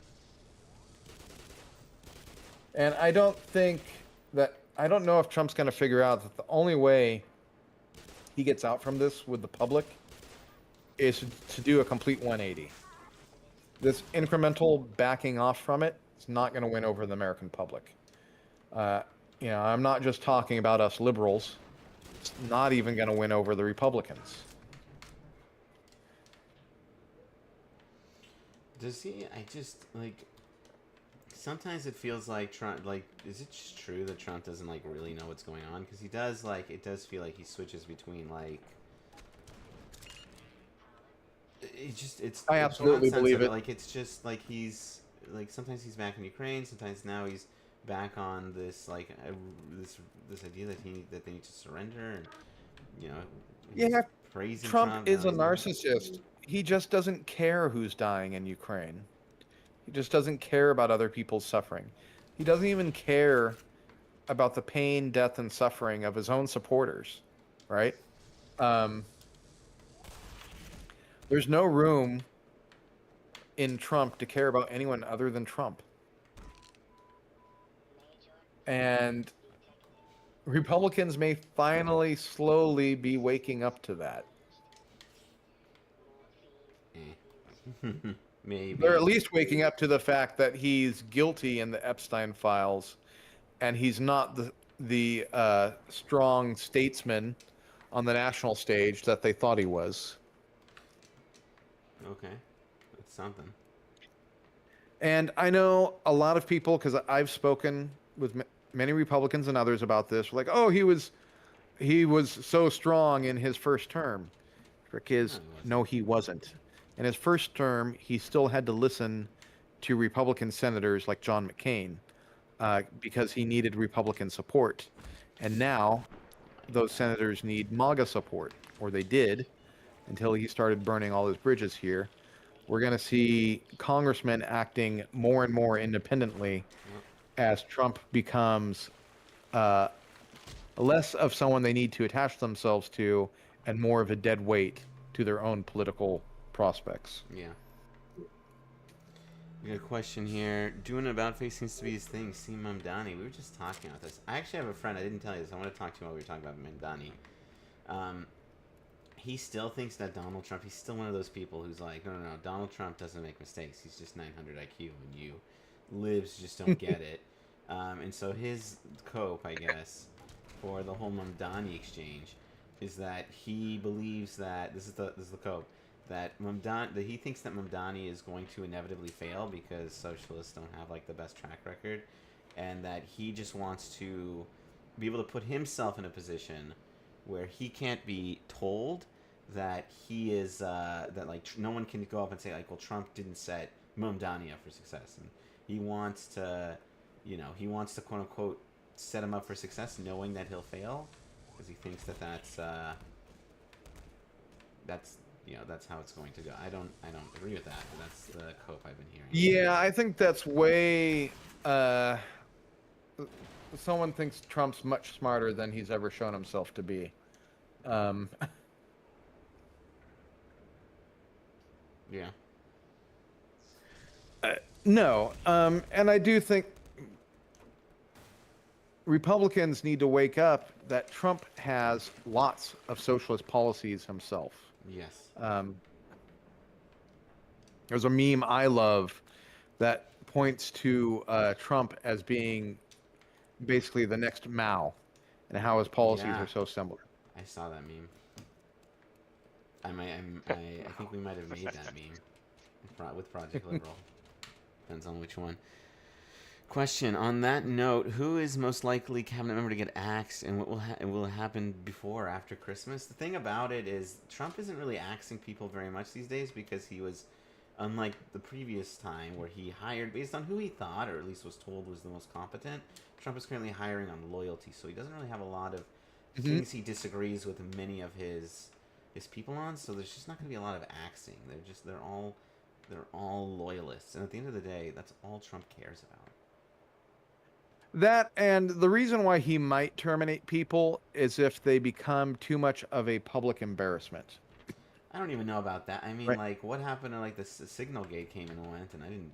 And I don't know if Trump's going to figure out that the only way he gets out from this with the public is to do a complete 180. This incremental backing off from it is not going to win over the American public. I'm not just talking about us liberals. It's not even going to win over the Republicans. Does he? I just like. Sometimes it feels like Trump. Like, is it just true that Trump doesn't like really know what's going on? Because he does. Like, it does feel like he switches between like. It's. I absolutely believe it. Like, it's just like he's like sometimes he's back in Ukraine. Sometimes now he's back on this like this idea that they need to surrender and Yeah, praising Trump is a narcissist. He just doesn't care who's dying in Ukraine. He just doesn't care about other people's suffering. He doesn't even care about the pain, death, and suffering of his own supporters, right? There's no room in Trump to care about anyone other than Trump. And Republicans may finally, slowly be waking up to that. Maybe. They're at least waking up to the fact that he's guilty in the Epstein files, and he's not the strong statesman on the national stage that they thought he was. Okay, that's something. And I know a lot of people, because I've spoken with many Republicans and others about this, like, oh, he was so strong in his first term. Trick is, no, he wasn't. In his first term, he still had to listen to Republican senators like John McCain because he needed Republican support. And now those senators need MAGA support, or they did, until he started burning all his bridges here. We're going to see congressmen acting more and more independently as Trump becomes less of someone they need to attach themselves to and more of a dead weight to their own political prospects. Yeah. We got a question here. Doing about face seems to be his thing. See Mamdani. We were just talking about this. I actually have a friend. I didn't tell you this. I want to talk to you while we were talking about Mamdani. He still thinks that Donald Trump, he's still one of those people who's like, no, Donald Trump doesn't make mistakes. He's just 900 IQ, and you libs just don't get it. And so his cope, I guess, for the whole Mamdani exchange is that he believes that, this is the cope, that he thinks that Mamdani is going to inevitably fail because socialists don't have like the best track record, and that he just wants to be able to put himself in a position where he can't be told that he is that like no one can go up and say like, well, Trump didn't set Mamdani up for success, and he wants to quote unquote set him up for success knowing that he'll fail because he thinks that that's how it's going to go. I don't agree with that, but that's the cope I've been hearing. Yeah, I think that's way someone thinks Trump's much smarter than he's ever shown himself to be. Yeah. No, and I do think Republicans need to wake up that Trump has lots of socialist policies himself. Yes. There's a meme I love that points to Trump as being basically the next Mao and how his policies are so similar. I saw that meme. I think we might have made that meme with Project Liberal. Depends on which one. Question: on that note, who is most likely cabinet member to get axed, and what will happen before or after Christmas? The thing about it is, Trump isn't really axing people very much these days because he was, unlike the previous time where he hired based on who he thought, or at least was told was the most competent. Trump is currently hiring on loyalty, so he doesn't really have a lot of things he disagrees with many of his people on. So there's just not going to be a lot of axing. They're all loyalists, and at the end of the day, that's all Trump cares about. That, and the reason why he might terminate people is if they become too much of a public embarrassment. I don't even know about that. I mean, Right. like, what happened to like the Signal Gate came and went, and I didn't.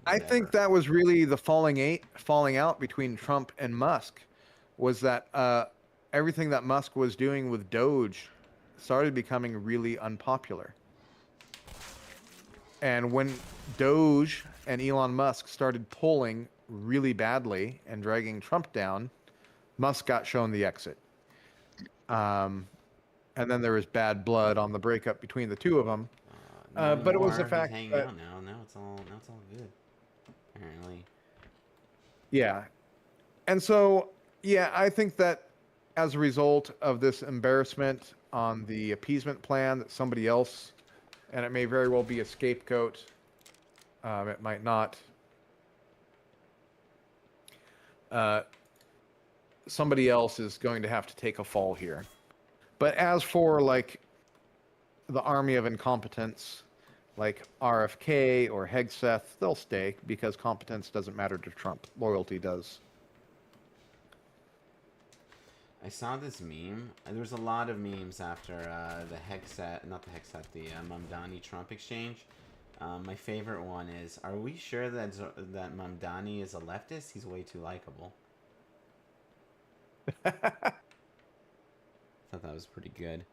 I think that was really the falling out between Trump and Musk, was that everything that Musk was doing with Doge started becoming really unpopular. And when Doge and Elon Musk started polling really badly and dragging Trump down, Musk got shown the exit. Um, and then there was bad blood on the breakup between the two of them. Not But it was the anymore. He's fact hanging that, out now. Now it's all good. Apparently. yeah. And so, yeah, I think that as a result of this embarrassment on the appeasement plan, that somebody else, and it may very well be a scapegoat, it might not. Somebody else is going to have to take a fall here. But as for like the army of incompetence, like RFK or Hegseth, they'll stay because competence doesn't matter to Trump. Loyalty does. I saw this meme. There was a lot of memes after the Hegseth, not the Hegseth, the Mamdani Trump exchange. My favorite one is: are we sure that that Mamdani is a leftist? He's way too likable. I thought that was pretty good.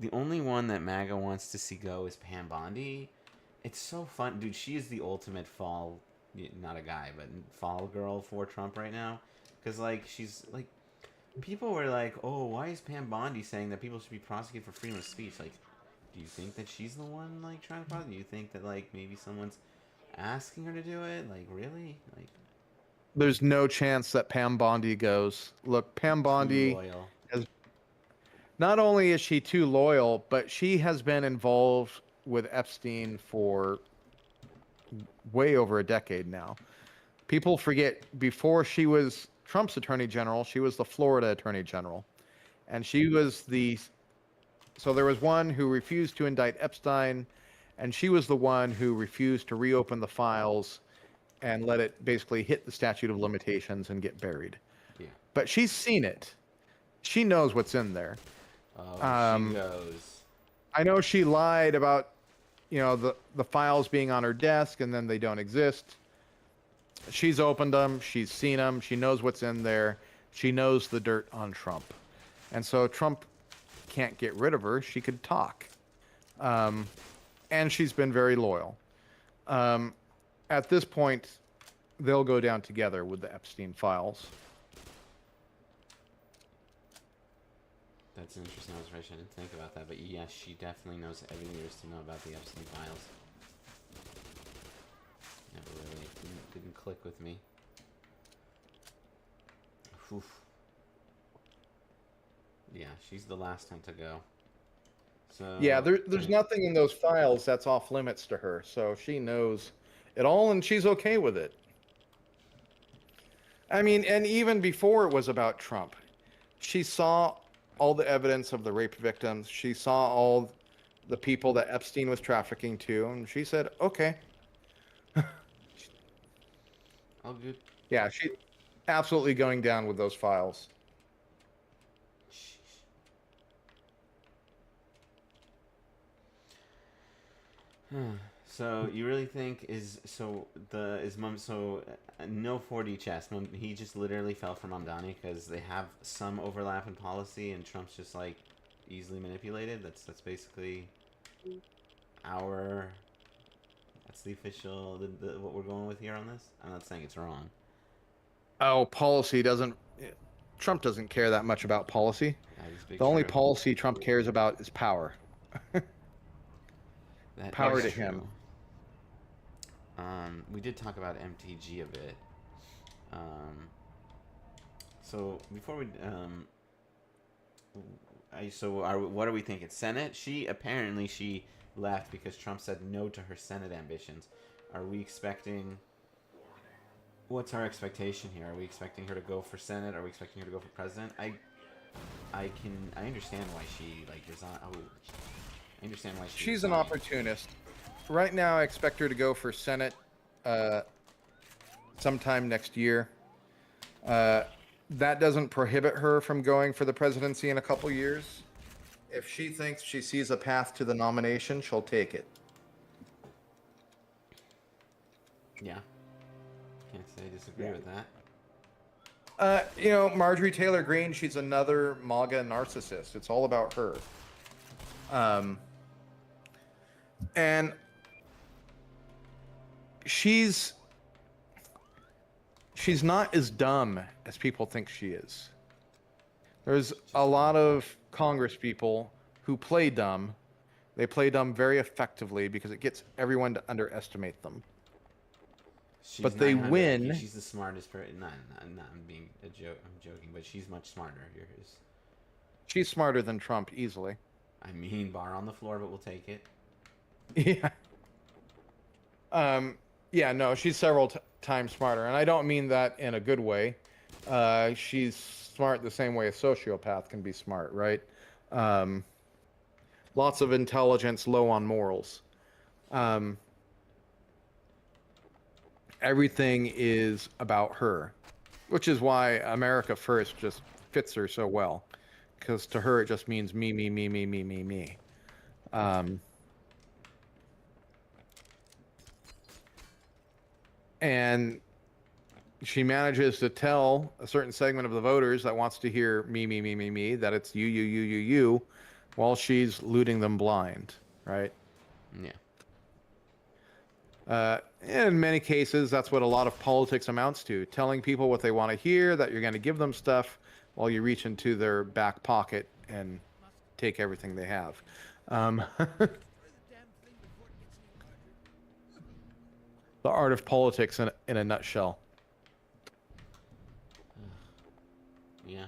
The only one that MAGA wants to see go is Pam Bondi. It's so fun, dude. She is the ultimate fall, not a guy, but fall girl for Trump right now. Because like she's like, people were like, oh, why is Pam Bondi saying that people should be prosecuted for freedom of speech? Like, do you think that she's the one like trying to prosecute? Do you think that like maybe someone's asking her to do it? Like, really? Like, There's no chance that Pam Bondi goes. Look, Pam too Bondi loyal. has, not only is she too loyal, but she has been involved with Epstein for way over a decade now. People forget, before she was Trump's attorney general, she was the Florida attorney general. And she was so there was one who refused to indict Epstein, and she was the one who refused to reopen the files and let it basically hit the statute of limitations and get buried. Yeah. But she's seen it. She knows what's in there. Oh, she goes. I know she lied about, the files being on her desk and then they don't exist. She's opened them. She's seen them. She knows what's in there. She knows the dirt on Trump. And so Trump can't get rid of her. She could talk. And she's been very loyal. At this point, they'll go down together with the Epstein files. That's an interesting observation. I didn't think about that, but yes, she definitely knows everything there is to know about the Epstein files. Never really didn't click with me. Oof. Yeah, she's the last one to go. So Yeah, there's nothing in those files that's off limits to her, so she knows it all, and she's okay with it. I mean, and even before it was about Trump, she saw all the evidence of the rape victims. She saw all the people that Epstein was trafficking to, and she said, okay. all good. Yeah, she absolutely going down with those files. So you really think no 4D chess? He just literally fell for Mamdani because they have some overlap in policy, and Trump's just like easily manipulated. That's basically that's the official what we're going with here on this. I'm not saying it's wrong. Oh, Trump doesn't care that much about policy. Yeah, The only policy Trump cares about is power. Power to him. We did talk about MTG a bit. So before we what are we thinking? Senate? She left because Trump said no to her Senate ambitions. Are we expecting? What's our expectation here? Are we expecting her to go for Senate? Are we expecting her to go for president? I understand why she resigned. Oh, I understand why she's an opportunist. Right now, I expect her to go for Senate sometime next year. that doesn't prohibit her from going for the presidency in a couple years. If she thinks she sees a path to the nomination, she'll take it. Yeah. Can't say I disagree with that. Marjorie Taylor Greene, she's another MAGA narcissist. It's all about her. And she's not as dumb as people think she is. There's a lot of Congress people who play dumb. They play dumb very effectively because it gets everyone to underestimate them. She's But they 900 win. IQ. She's the smartest person. No, I'm being a joke. I'm joking, but she's much smarter. Yours. She's smarter than Trump easily. I mean, bar on the floor, but we'll take it. Yeah. Yeah, no, she's several times smarter, and I don't mean that in a good way. She's smart the same way a sociopath can be smart, right? Lots of intelligence, low on morals. Everything is about her, which is why America First just fits her so well, because to her it just means me, me, me, me, me, me, me. And she manages to tell a certain segment of the voters that wants to hear me, me, me, me, me, that it's you, you, you, you, you, while she's looting them blind, right? Yeah. In many cases, that's what a lot of politics amounts to. Telling people what they want to hear, that you're going to give them stuff while you reach into their back pocket and take everything they have. The art of politics in a nutshell. Yeah.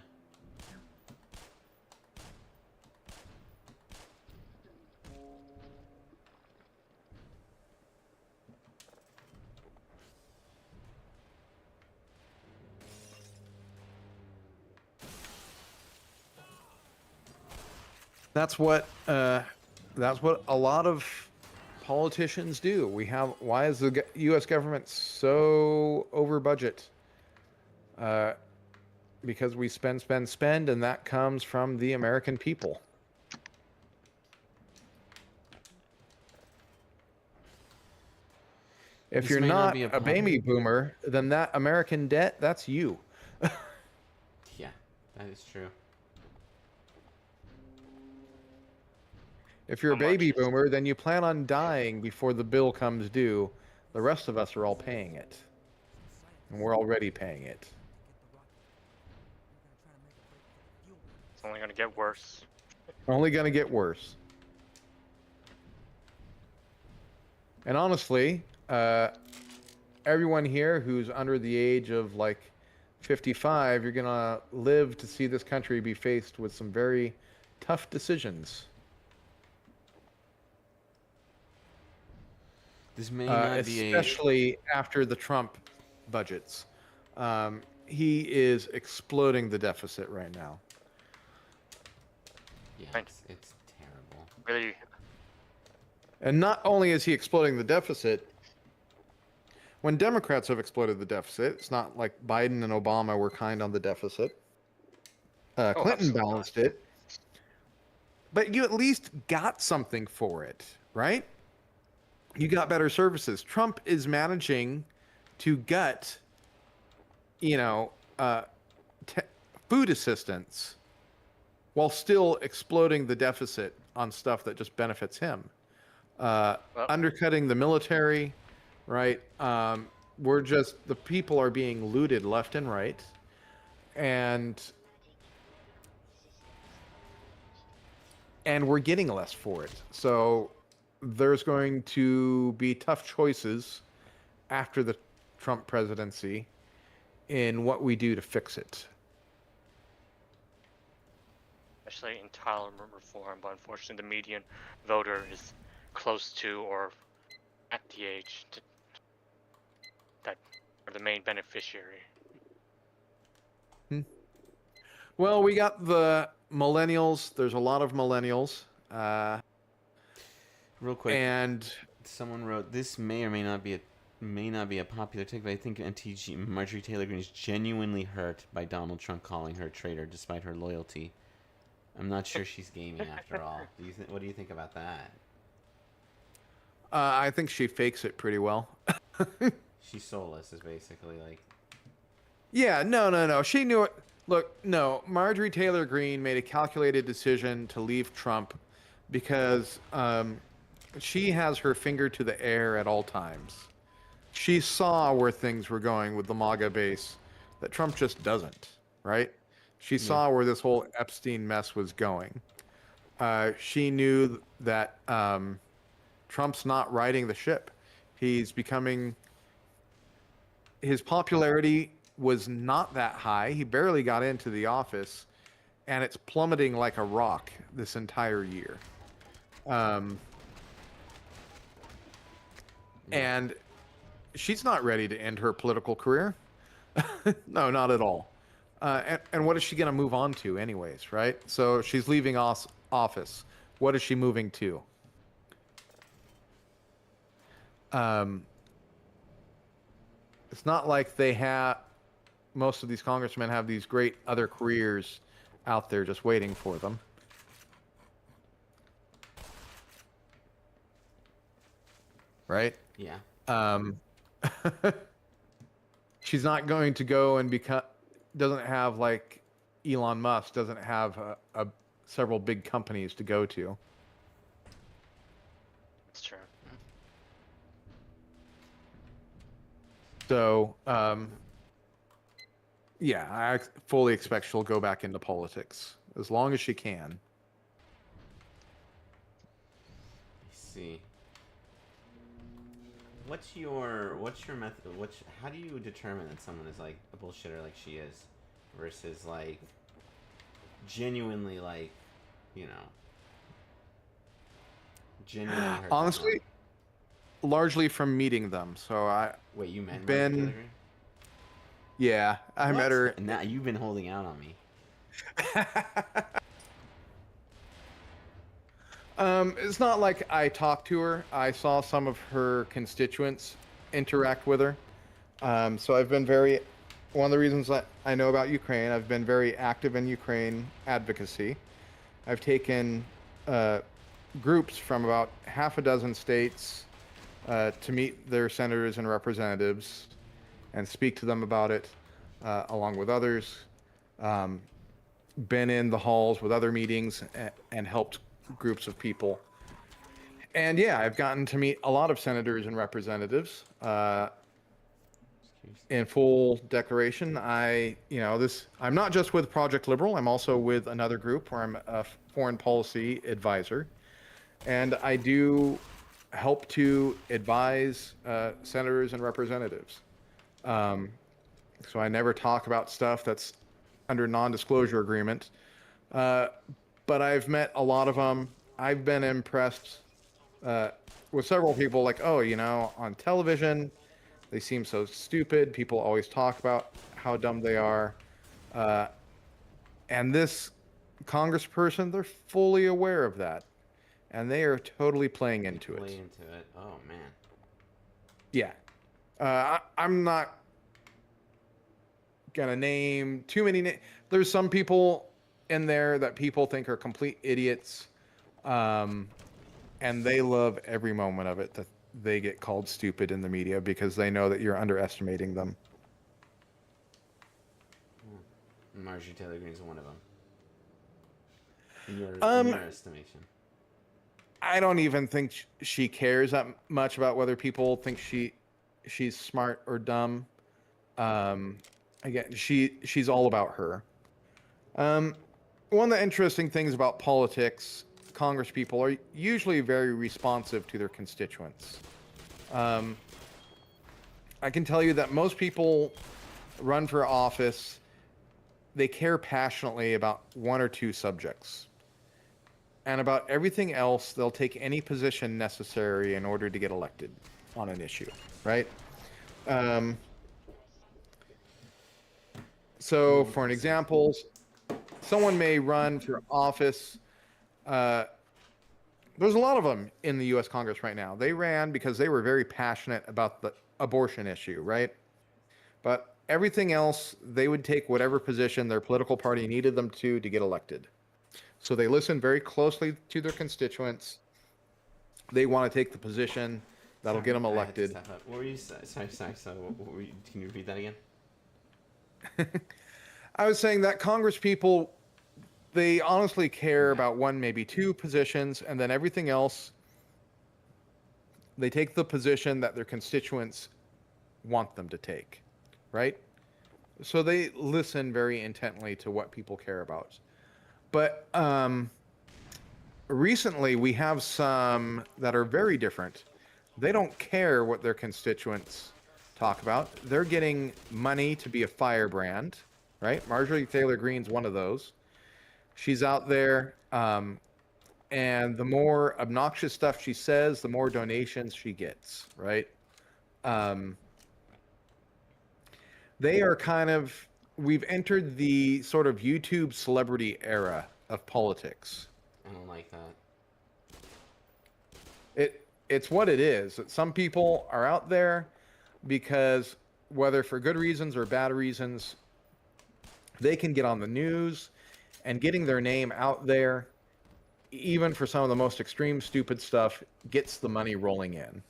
That's what a lot of politicians do. Why is the U.S. government so over budget? Because we spend, and that comes from the American people. If you're not a baby boomer, then that American debt, that's you. Yeah, that is true. If you're a baby boomer, then you plan on dying before the bill comes due. The rest of us are all paying it. And we're already paying it. It's only going to get worse. Only going to get worse. And honestly, everyone here who's under the age of like 55, you're going to live to see this country be faced with some very tough decisions. This may not be especially after the Trump budgets. He is exploding the deficit right now. Yeah, it's terrible. Really. And not only is he exploding the deficit, when Democrats have exploded the deficit, it's not like Biden and Obama were kind on the deficit. Clinton balanced it. But you at least got something for it, right? You got better services. Trump is managing to gut, food assistance while still exploding the deficit on stuff that just benefits him. Undercutting the military, right? The people are being looted left and right. And we're getting less for it. So there's going to be tough choices after the Trump presidency in what we do to fix it. Especially entitlement reform, but unfortunately the median voter is close to or at the age that are the main beneficiary. Well, we got the millennials. There's a lot of millennials. Real quick, and someone wrote, this may or may not be a may not be a popular take, but I think MTG Marjorie Taylor Greene is genuinely hurt by Donald Trump calling her a traitor despite her loyalty. I'm not sure she's gaming after all. What do you think about that? I think she fakes it pretty well. She's soulless, is basically like. Yeah, no. She knew it. Look, no. Marjorie Taylor Greene made a calculated decision to leave Trump because she has her finger to the air at all times. She saw where things were going with the MAGA base that Trump just doesn't, right? She saw where this whole Epstein mess was going. She knew that Trump's not riding the ship. He's becoming. His popularity was not that high. He barely got into the office, and it's plummeting like a rock this entire year. And she's not ready to end her political career. No, not at all. And what is she going to move on to anyways, right? So she's leaving office. What is she moving to? It's not like most of these congressmen have these great other careers out there just waiting for them. Right? Yeah. She's not going to go and doesn't have like Elon Musk doesn't have several big companies to go to. That's true. So, yeah, I fully expect she'll go back into politics as long as she can. I see. What's your method? How do you determine that someone is like a bullshitter like she is, versus like genuinely like, you know, genuinely hurt Honestly, someone? largely from meeting them. So Wait, you met Ben? Marjorie Taylor Greene? Yeah, I met her. Now you've been holding out on me. It's not like I talked to her. I saw some of her constituents interact with her. So I've been one of the reasons that I know about Ukraine, I've been very active in Ukraine advocacy. I've taken groups from about half a dozen states to meet their senators and representatives and speak to them about it, along with others. Been in the halls with other meetings and helped groups of people. And yeah, I've gotten to meet a lot of senators and representatives. In full declaration, I'm not just with Project Liberal, I'm also with another group where I'm a foreign policy advisor. And I do help to advise senators and representatives. So I never talk about stuff that's under non-disclosure agreement. But I've met a lot of them. I've been impressed with several people, like, oh, on television, they seem so stupid. People always talk about how dumb they are. And this congressperson, they're fully aware of that. And they are totally playing into it. Oh, man. Yeah. I'm not going to name too many names. There's some people in there that people think are complete idiots. And they love every moment of it that they get called stupid in the media because they know that you're underestimating them. Marjorie Taylor Greene is one of them. In your estimation. I don't even think she cares that much about whether people think she's smart or dumb. Again, she's all about her. One of the interesting things about politics, Congress people are usually very responsive to their constituents. I can tell you that most people run for office, they care passionately about one or two subjects. And about everything else, they'll take any position necessary in order to get elected on an issue, right? So, for an example, someone may run for office There's a lot of them in the U.S. Congress right now. They ran because they were very passionate about the abortion issue, right? But everything else, they would take whatever position their political party needed them to get elected. So they listen very closely to their constituents. They want to take the position that'll Sorry, get them I had to elected. step up. What were you? Sorry. So, what were you, can you repeat that again? I was saying that Congress people, they honestly care Yeah. about one, maybe two positions, and then everything else, they take the position that their constituents want them to take, right? So they listen very intently to what people care about. But recently, we have some that are very different. They don't care what their constituents talk about. They're getting money to be a firebrand, right? Marjorie Taylor Greene's one of those. She's out there, and the more obnoxious stuff she says, the more donations she gets, right? They are kind of, we've entered the sort of YouTube celebrity era of politics. I don't like that. It's what it is. Some people are out there because, whether for good reasons or bad reasons, they can get on the news, and getting their name out there, even for some of the most extreme stupid stuff, gets the money rolling in.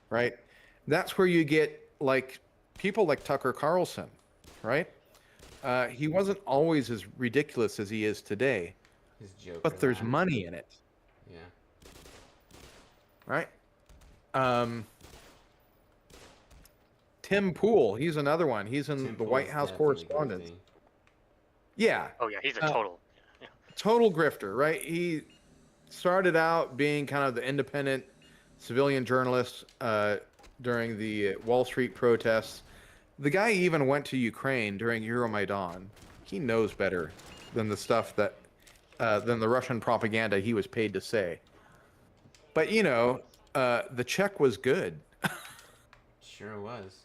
Right? That's where you get like people like Tucker Carlson, right? He wasn't always as ridiculous as he is today, His joke. but there's money in it. Yeah. Right? Tim Pool, he's another one. He's in Tim the White Pool's House definitely Correspondence. guilty. Yeah, Oh yeah, he's a total. Yeah. total grifter, right? He started out being kind of the independent civilian journalist during the Wall Street protests. The guy even went to Ukraine during Euromaidan. He knows better than the stuff that than the Russian propaganda he was paid to say. But you know, the check was good. Sure was.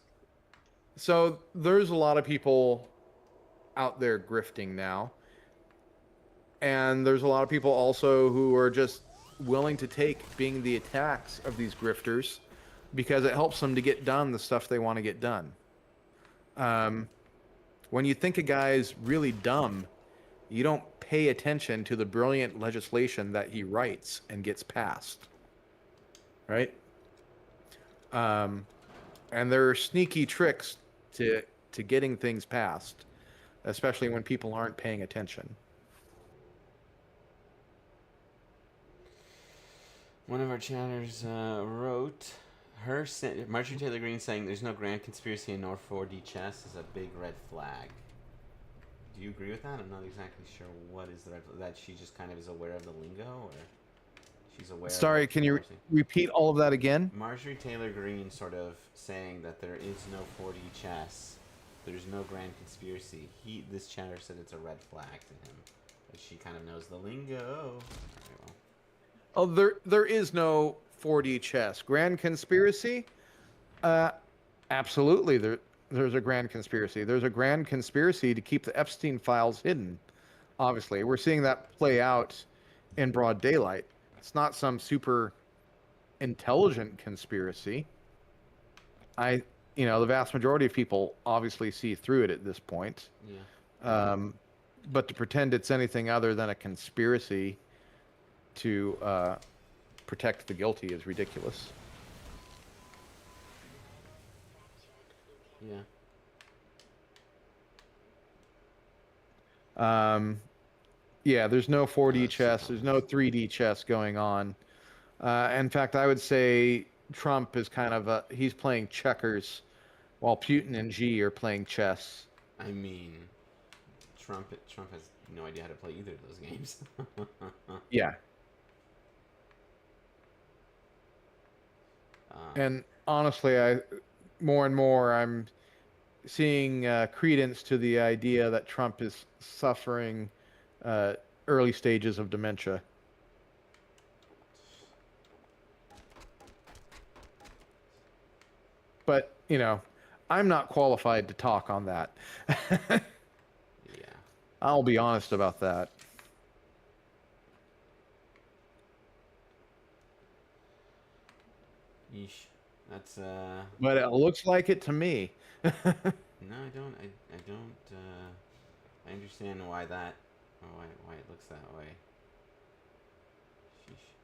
So there's a lot of people out there grifting now. And there's a lot of people also who are just willing to take being the attacks of these grifters because it helps them to get done the stuff they want to get done. When you think a guy's really dumb, you don't pay attention to the brilliant legislation that he writes and gets passed. Right? And there are sneaky tricks to getting things passed, especially when people aren't paying attention. One of our chatters wrote, Marjorie Taylor Greene saying there's no grand conspiracy in nor 4D chess is a big red flag. Do you agree with that? I'm not exactly sure what is the red flag. That she just kind of is aware of the lingo, or she's aware Sorry, of can you repeat all of that again? Marjorie Taylor Greene sort of saying that there is no 4D chess, there's no grand conspiracy. This chatter said it's a red flag to him. But she kind of knows the lingo. Okay, well. Oh, there is no 4D chess. Grand conspiracy? Absolutely. There's a grand conspiracy. There's a grand conspiracy to keep the Epstein files hidden. Obviously, we're seeing that play out in broad daylight. It's not some super intelligent conspiracy. The vast majority of people obviously see through it at this point. Yeah. But to pretend it's anything other than a conspiracy to protect the guilty is ridiculous. Yeah. Yeah, there's no 4D that's chess. There's no 3D chess going on. In fact, I would say Trump is kind of he's playing checkers while Putin and Xi are playing chess. I mean, Trump has no idea how to play either of those games. Yeah. And honestly, more and more I'm seeing credence to the idea that Trump is suffering early stages of dementia. But, I'm not qualified to talk on that. Yeah. I'll be honest about that. Yeesh. That's But it looks like it to me. no, I don't. I don't. I understand why that. Why it looks that way. Sheesh.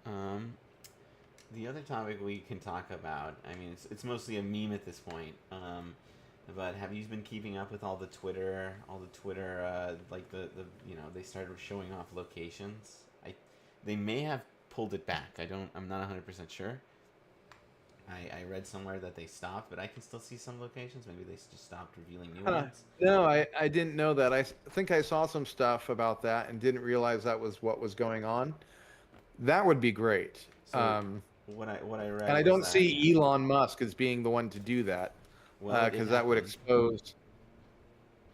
Um, the other topic we can talk about. I mean, it's mostly a meme at this point. But have you been keeping up with all the Twitter, like the they started showing off locations. They may have pulled it back. I'm not 100% sure. I read somewhere that they stopped, but I can still see some locations. Maybe they just stopped revealing new ones. No, I didn't know that. Think I saw some stuff about that and didn't realize that was what was going on. That would be great. So what I read And I was don't that see Elon Musk as being the one to do that, well it because happened.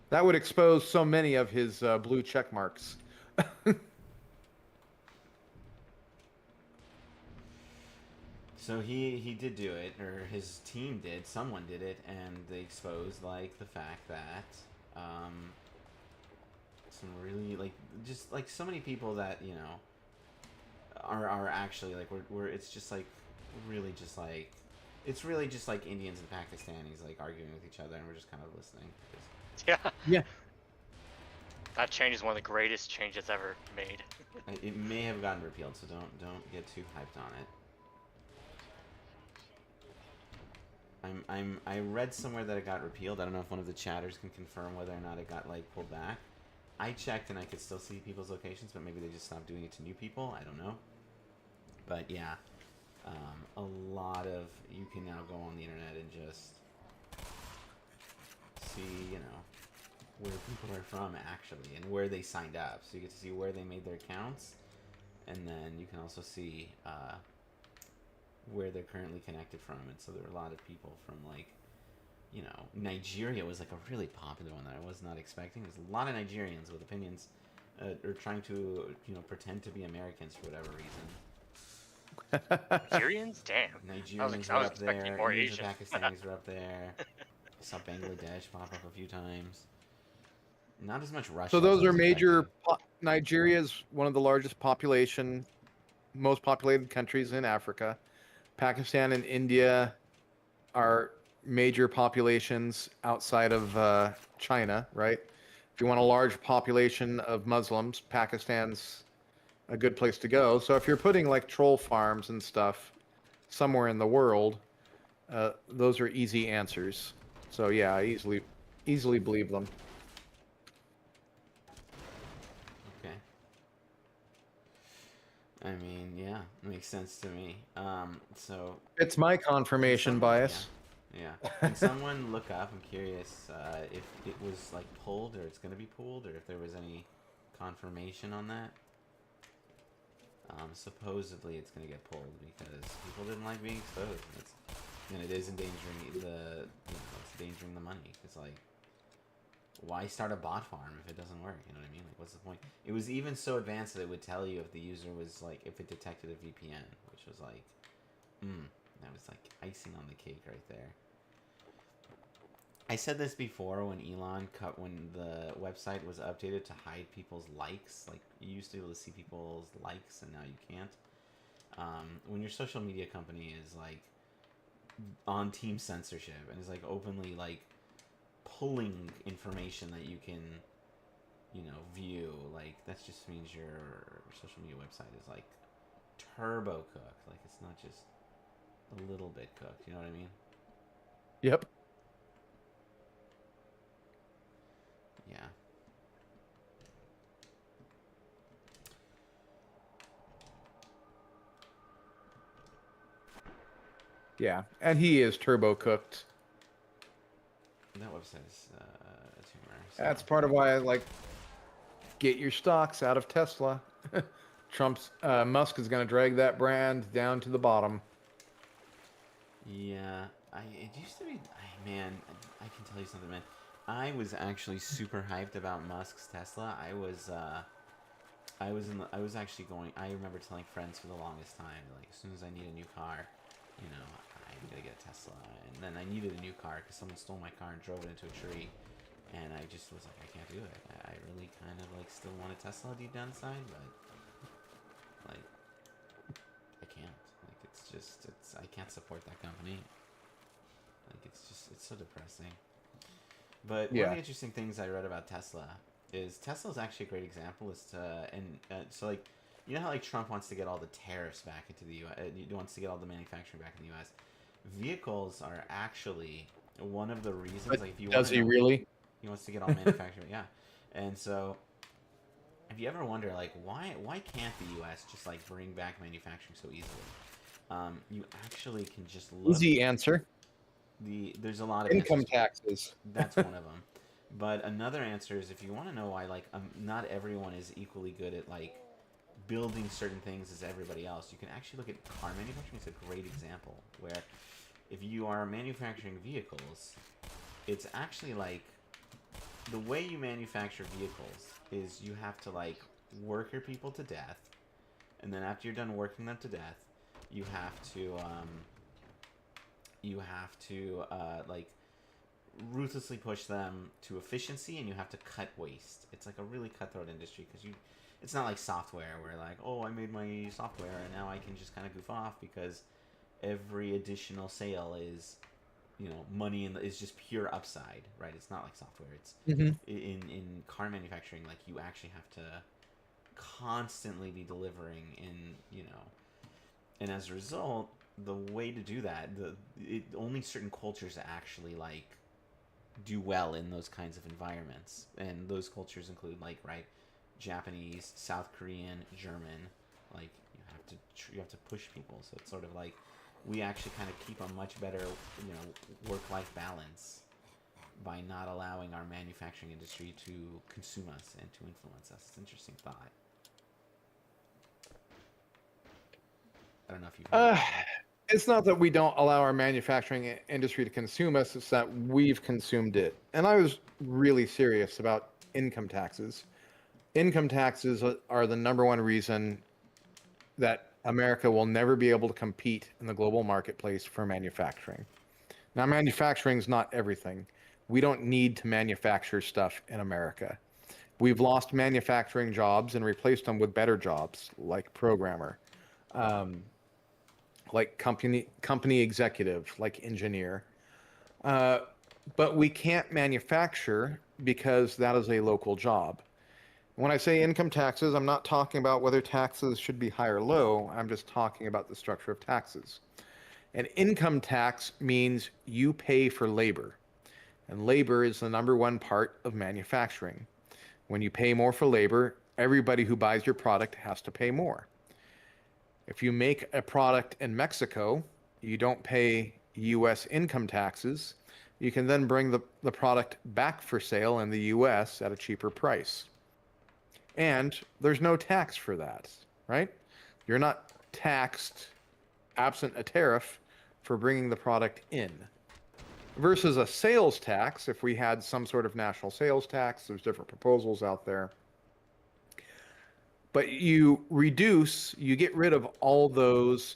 that would expose so many of his blue check marks. So he did do it, or his team did. Someone did it, and they exposed like the fact that some really like just like so many people that are actually like we're it's just like really just like it's really just like Indians and Pakistanis like arguing with each other, and we're just kind of listening. Yeah. Yeah. That change is one of the greatest changes ever made. It may have gotten repealed, so don't get too hyped on it. I read somewhere that it got repealed. I don't know if one of the chatters can confirm whether or not it got like pulled back. I checked and I could still see people's locations, but maybe they just stopped doing it to new people. I don't know. But yeah, a lot of you can now go on the internet and just see where people are from actually and where they signed up. So you get to see where they made their accounts, and then you can also see where they're currently connected from. And so there were a lot of people from like Nigeria was like a really popular one that I was not expecting. There's a lot of Nigerians with opinions or trying to pretend to be Americans for whatever reason. Syrians? Damn. Nigerians I were was up expecting there. more Indians Asian. and Pakistanis were up there. I saw Bangladesh pop up a few times. Not as much Russia. So as those I are was major. expecting. Nigeria's one of the largest most populated countries in Africa. Pakistan and India are major populations outside of China, right? If you want a large population of Muslims, Pakistan's a good place to go. So if you're putting like troll farms and stuff somewhere in the world, those are easy answers. So yeah, I easily believe them. Okay. I mean, yeah, makes sense to me. So It's my can confirmation someone, bias. yeah. Can someone look up? I'm curious if it was like pulled or it's gonna be pulled, or if there was any confirmation on that. Supposedly it's gonna get pulled because people didn't like being exposed. And it is endangering it's endangering the money. It's like, why start a bot farm if it doesn't work? You know what I mean? Like, what's the point? It was even so advanced that it would tell you if the user was like, if it detected a VPN, which was like, that was like icing on the cake right there. I said this before when when the website was updated to hide people's likes. Like, you used to be able to see people's likes, and now you can't. When your social media company is like on team censorship and is like openly like pulling information that you can view, like that just means your social media website is like turbo cooked. Like, it's not just a little bit cooked, you know what I mean? Yep. Yeah. Yeah, and he is turbo cooked. That website is a tumor. So. That's part of why I like get your stocks out of Tesla. Musk is going to drag that brand down to the bottom. Yeah, it used to be. Man, I can tell you something, man. I was actually super hyped about Musk's Tesla. I was actually going. I remember telling friends for the longest time, like, as soon as I need a new car, I'm gonna get a Tesla. And then I needed a new car because someone stole my car and drove it into a tree. and I just was like, I can't do it. I really kind of like still want a Tesla deep down inside, but like I can't. Like it's I can't support that company. Like it's so depressing. But one of Yeah. the interesting things I read about Tesla is Tesla's actually a great example as to so like you know how like Trump wants to get all the tariffs back into the U.S. He wants to get all the manufacturing back in the U.S. Vehicles are actually one of the reasons. But Like if you want does to he know, really? he wants to get all manufacturing. Yeah, and so if you ever wonder like why can't the U.S. just like bring back manufacturing so easily? You actually can just look. Easy answer. There's a lot of Income answers. taxes. That's one of them. But another answer is if you want to know why like not everyone is equally good at like building certain things as everybody else, you can actually look at car manufacturing. It's a great example where if you are manufacturing vehicles, it's actually like the way you manufacture vehicles is you have to like work your people to death, and then after you're done working them to death, you have to like ruthlessly push them to efficiency, and you have to cut waste. It's like a really cutthroat industry because it's not like software where like, oh, I made my software and now I can just kind of goof off because every additional sale is, you know, money and is just pure upside, right? It's not like software. It's Hmm. in car manufacturing, like you actually have to constantly be delivering in, you know, and as a result, the way to do that, only certain cultures actually like do well in those kinds of environments, and those cultures include like right, Japanese, South Korean, German. Like you have to push people, so it's sort of like we actually kind of keep a much better work-life balance by not allowing our manufacturing industry to consume us and to influence us. It's an interesting thought. I don't know if you've heard Uh, about that. it's not that we don't allow our manufacturing industry to consume us, it's that we've consumed it. And I was really serious about income taxes. Income taxes are the number one reason that America will never be able to compete in the global marketplace for manufacturing. Now, manufacturing is not everything. We don't need to manufacture stuff in America. We've lost manufacturing jobs and replaced them with better jobs like programmer, um, like company executive, like engineer. Uh, but we can't manufacture because that is a local job. When I say income taxes, I'm not talking about whether taxes should be high or low. I'm just talking about the structure of taxes. An income tax means you pay for labor, and labor is the number one part of manufacturing. When you pay more for labor, everybody who buys your product has to pay more. If you make a product in Mexico, you don't pay US income taxes. You can then bring the product back for sale in the US at a cheaper price. And there's no tax for that, right? You're not taxed absent a tariff for bringing the product in. Versus a sales tax, if we had some sort of national sales tax, there's different proposals out there. But you get rid of all those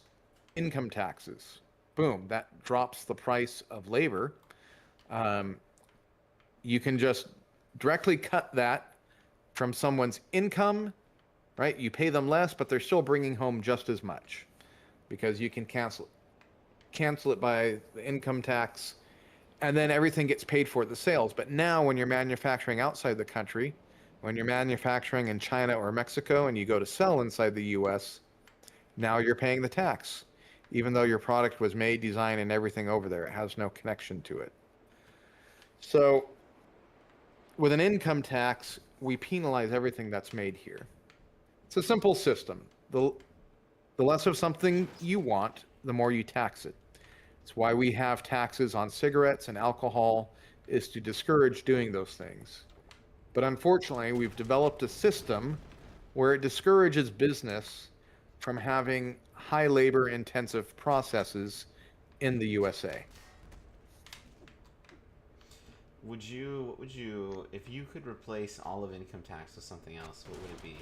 income taxes. Boom, that drops the price of labor. Um, you can just directly cut that from someone's income, right? You pay them less, but they're still bringing home just as much because you can cancel it by the income tax, and then everything gets paid for at the sales. But now when you're manufacturing outside the country, when you're manufacturing in China or Mexico and you go to sell inside the US, now you're paying the tax, even though your product was made, designed, and everything over there. It has no connection to it. So with an income tax, we penalize everything that's made here. It's a simple system. The less of something you want, the more you tax it. It's why we have taxes on cigarettes and alcohol, is to discourage doing those things. But unfortunately, we've developed a system where it discourages business from having high labor intensive processes in the USA. Would you, if you could replace all of income tax with something else, what would it be?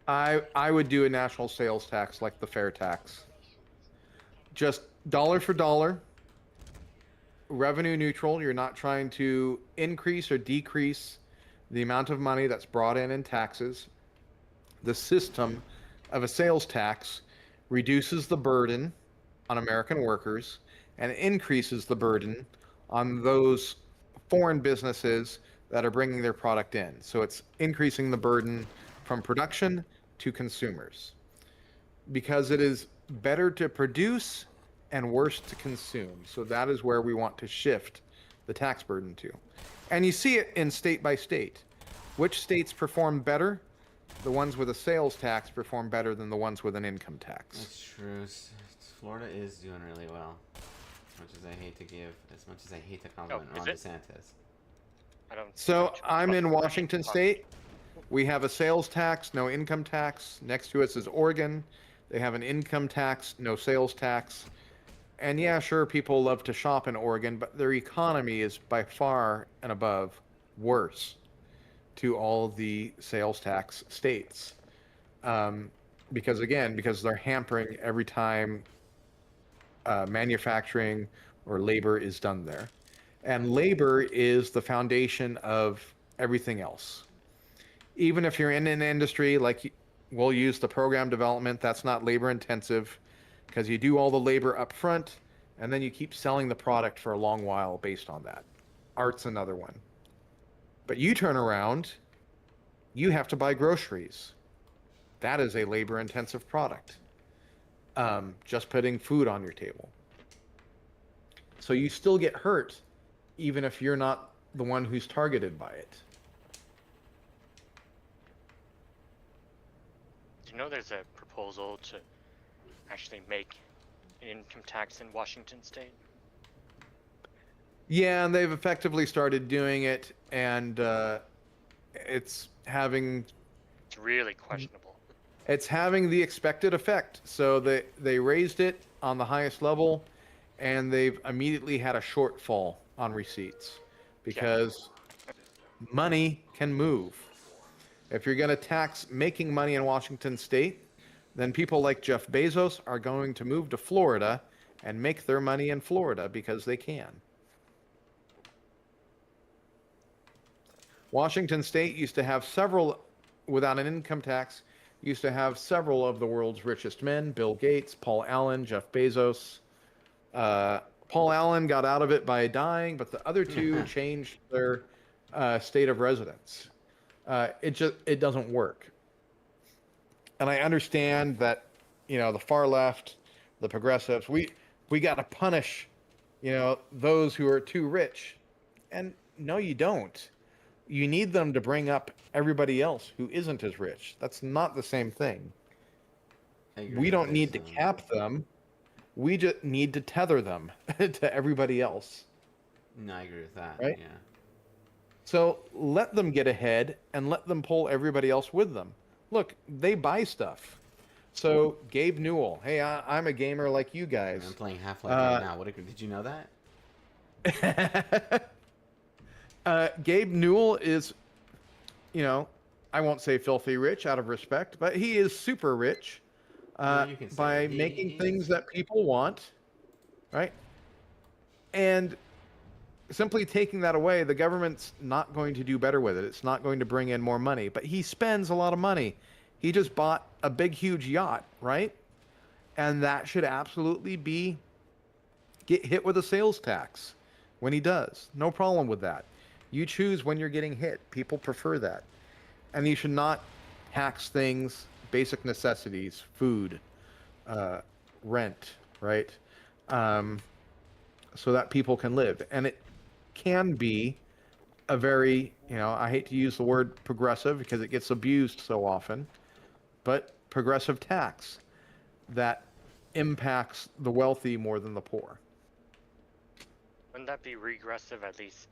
I would do a national sales tax like the fair tax. Just dollar for dollar. revenue neutral. You're not trying to increase or decrease the amount of money that's brought in taxes. The system of a sales tax reduces the burden on American workers and increases the burden on those foreign businesses that are bringing their product in. So it's increasing the burden from production to consumers because it is better to produce and worse to consume. So that is where we want to shift the tax burden to. And you see it in state by state. Which states perform better? The ones with a sales tax perform better than the ones with an income tax. That's true. Florida is doing really well. As much as I hate to compliment Ron DeSantis. So I'm in Washington State. We have a sales tax, no income tax. Next to us is Oregon. They have an income tax, no sales tax. And yeah, sure, people love to shop in Oregon, but their economy is by far and above worse to all the sales tax states. Because they're hampering every time manufacturing or labor is done there. And labor is the foundation of everything else. Even if you're in an industry like we'll use the program development, that's not labor intensive because you do all the labor up front and then you keep selling the product for a long while based on that. Art's another one. But you turn around, you have to buy groceries. That is a labor intensive product. Just putting food on your table. So you still get hurt even if you're not the one who's targeted by it. Do you know there's a proposal to actually make an income tax in Washington State? Yeah, and they've effectively started doing it, and it's really questionable. It's having the expected effect. So they raised it on the highest level, and they've immediately had a shortfall on receipts because money can move. If you're going to tax making money in Washington State, then people like Jeff Bezos are going to move to Florida and make their money in Florida because they can. Washington State used to have several, without an income tax, used to have several of the world's richest men: Bill Gates, Paul Allen, Jeff Bezos. Paul Allen got out of it by dying, but the other two changed their state of residence. It doesn't work. And I understand that, the far left, the progressives, we got to punish, those who are too rich. And no, you don't. You need them to bring up everybody else who isn't as rich. That's not the same thing. We don't need to cap them. We just need to tether them to everybody else. No, I agree with that. Right? Yeah. So let them get ahead and let them pull everybody else with them. Look, they buy stuff. So Gabe Newell, hey, I'm a gamer like you guys. I'm playing Half-Life right now. Did you know that? Gabe Newell is, I won't say filthy rich out of respect, but he is super rich by making things that people want, right? And simply taking that away, the government's not going to do better with it. It's not going to bring in more money, but he spends a lot of money. He just bought a big, huge yacht, right? And that should absolutely get hit with a sales tax when he does. No problem with that. You choose when you're getting hit. People prefer that. And you should not tax things, basic necessities, food, rent, right? So that people can live. And it can be a very, I hate to use the word progressive because it gets abused so often, but progressive tax that impacts the wealthy more than the poor. Wouldn't that be regressive, at least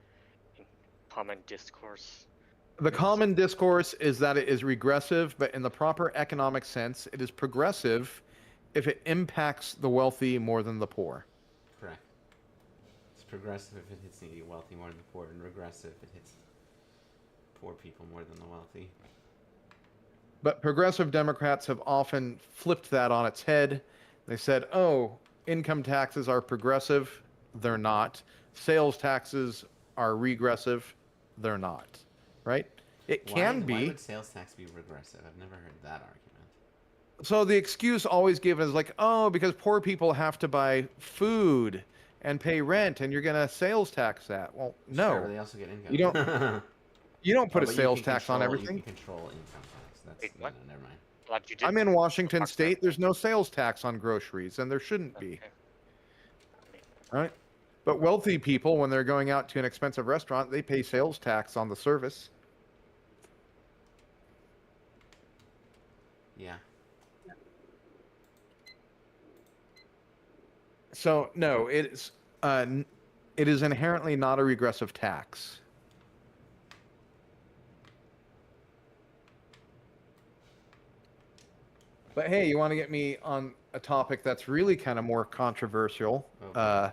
in common discourse? The common discourse is that it is regressive, but in the proper economic sense, it is progressive if it impacts the wealthy more than the poor. Correct. It's progressive if it hits the wealthy more than the poor, and regressive if it hits poor people more than the wealthy. But progressive Democrats have often flipped that on its head. They said, income taxes are progressive. They're not. sales taxes are regressive. They're not, right? It can be. Why would sales tax be regressive? I've never heard that argument. So the excuse always given is like, oh, because poor people have to buy food and pay rent, and you're gonna sales tax that. Well, no, Sure, but they also get income. you don't. You don't put a But sales tax on You everything. can control income tax. That's Wait, no, what? never mind. Glad you did. I'm in Washington Fuck State. that. There's no sales tax on groceries, and there shouldn't be, Okay. right? But wealthy people, when they're going out to an expensive restaurant, they pay sales tax on the service. Yeah. So no, it is inherently not a regressive tax. But hey, you want to get me on a topic that's really kind of more controversial, Okay.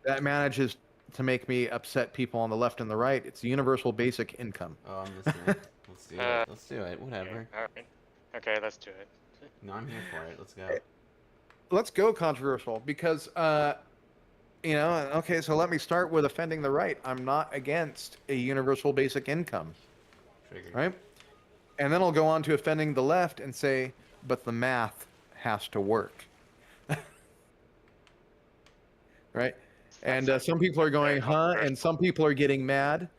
that manages to make me upset people on the left and the right. It's universal basic income. Oh, I'm listening. Let's do it. Let's do it. Whatever. All right. Okay, let's do it. No, I'm here for it. Let's go. Let's go controversial because, okay, so let me start with offending the right. I'm not against a universal basic income, Triggered. right? And then I'll go on to offending the left and say, but the math has to work. Right? And some people are going, huh? And some people are getting mad.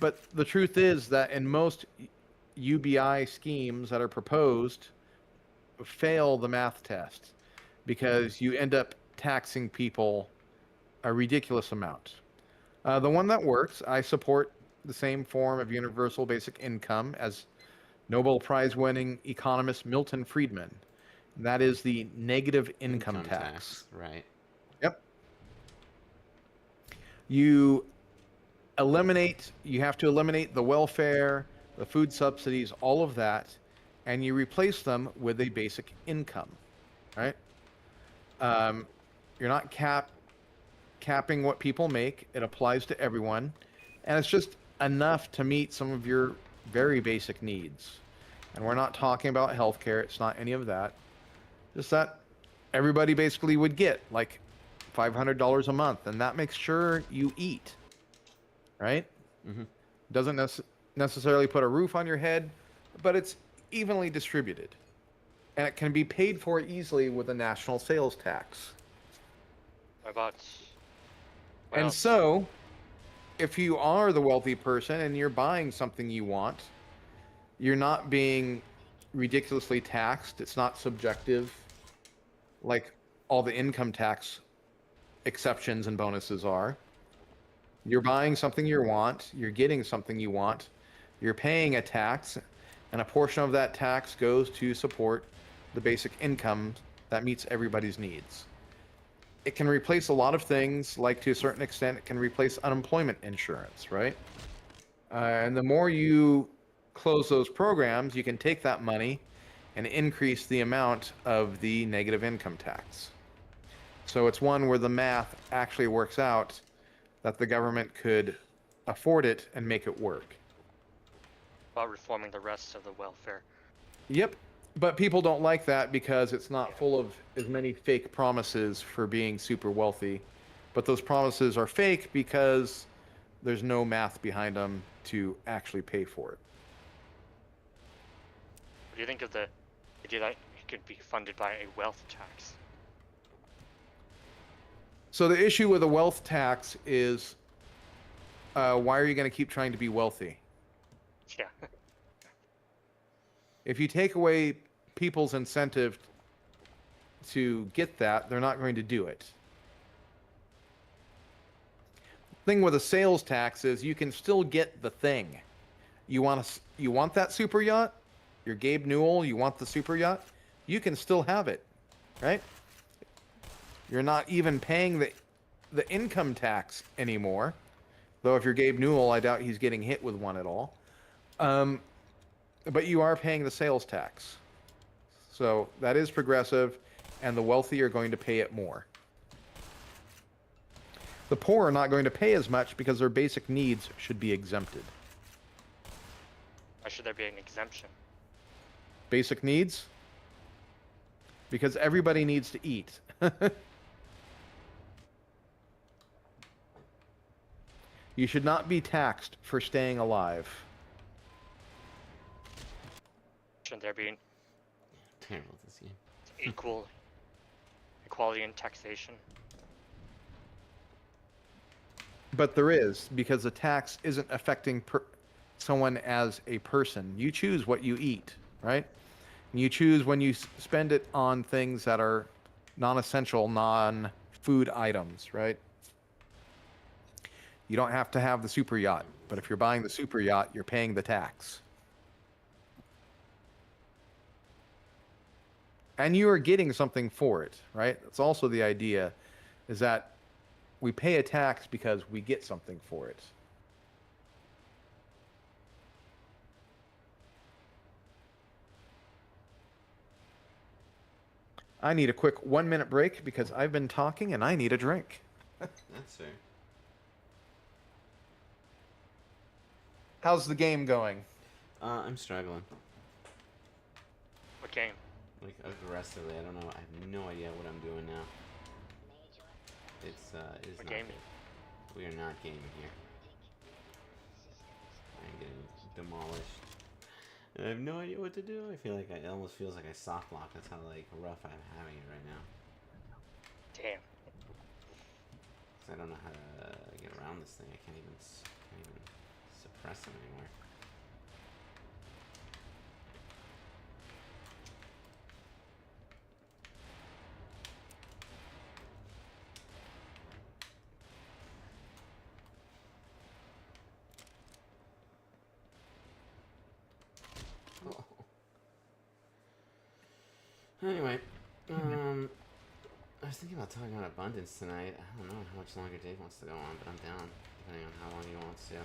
But the truth is that in most UBI schemes that are proposed, fail the math test because you end up taxing people a ridiculous amount. The one that works, I support the same form of universal basic income as Nobel Prize winning economist Milton Friedman. And that is the negative income tax. Right. Yep. You have to eliminate the welfare, the food subsidies, all of that, and you replace them with a basic income, right? You're not capping what people make. It applies to everyone, and it's just enough to meet some of your very basic needs. And we're not talking about healthcare. It's not any of that. Just that everybody basically would get like $500 a month, and that makes sure you eat, right? Mm-hmm. Doesn't necessarily put a roof on your head, but it's evenly distributed. And it can be paid for easily with a national sales tax. What about? And so, if you are the wealthy person and you're buying something you want, you're not being ridiculously taxed. It's not subjective like all the income tax exceptions and bonuses are. You're buying something you want, you're getting something you want, you're paying a tax, and a portion of that tax goes to support the basic income that meets everybody's needs. It can replace a lot of things, like to a certain extent, it can replace unemployment insurance, right? And the more you close those programs, you can take that money and increase the amount of the negative income tax. So it's one where the math actually works out that the government could afford it and make it work. About reforming the rest of the welfare. Yep. But people don't like that because it's not full of as many fake promises for being super wealthy. But those promises are fake because there's no math behind them to actually pay for it. What do you think of the idea that it could be funded by a wealth tax? So the issue with a wealth tax is why are you going to keep trying to be wealthy? Yeah. If you take away people's incentive to get that, they're not going to do it. The thing with a sales tax is you can still get the thing. You want that super yacht? You're Gabe Newell, you want the super yacht? You can still have it, right? You're not even paying the income tax anymore. Though if you're Gabe Newell, I doubt he's getting hit with one at all. But you are paying the sales tax. So that is progressive, and the wealthy are going to pay it more. The poor are not going to pay as much because their basic needs should be exempted. Why should there be an exemption? Basic needs? Because everybody needs to eat. You should not be taxed for staying alive. Shouldn't there be Terrible this game. equality in taxation? But there is, because the tax isn't affecting someone as a person. You choose what you eat, right? And you choose when you spend it on things that are non-essential, non-food items, right? You don't have to have the super yacht, but if you're buying the super yacht, you're paying the tax. And you are getting something for it, right? That's also the idea, is that we pay a tax because we get something for it. I need a quick 1-minute break because I've been talking and I need a drink. That's fair. How's the game going? I'm struggling. What game? Like, aggressively. I don't know. I have no idea what I'm doing now. It's not game? good. We are not gaming here. I'm getting demolished. And I have no idea what to do. I feel like it almost feels like I soft lock. That's how like rough I'm having it right now. Damn. 'Cause I don't know how to get around this thing. I can't even suppress him anymore. Anyway, I was thinking about talking about abundance tonight. I don't know how much longer Dave wants to go on, but I'm down, depending on how long he wants to.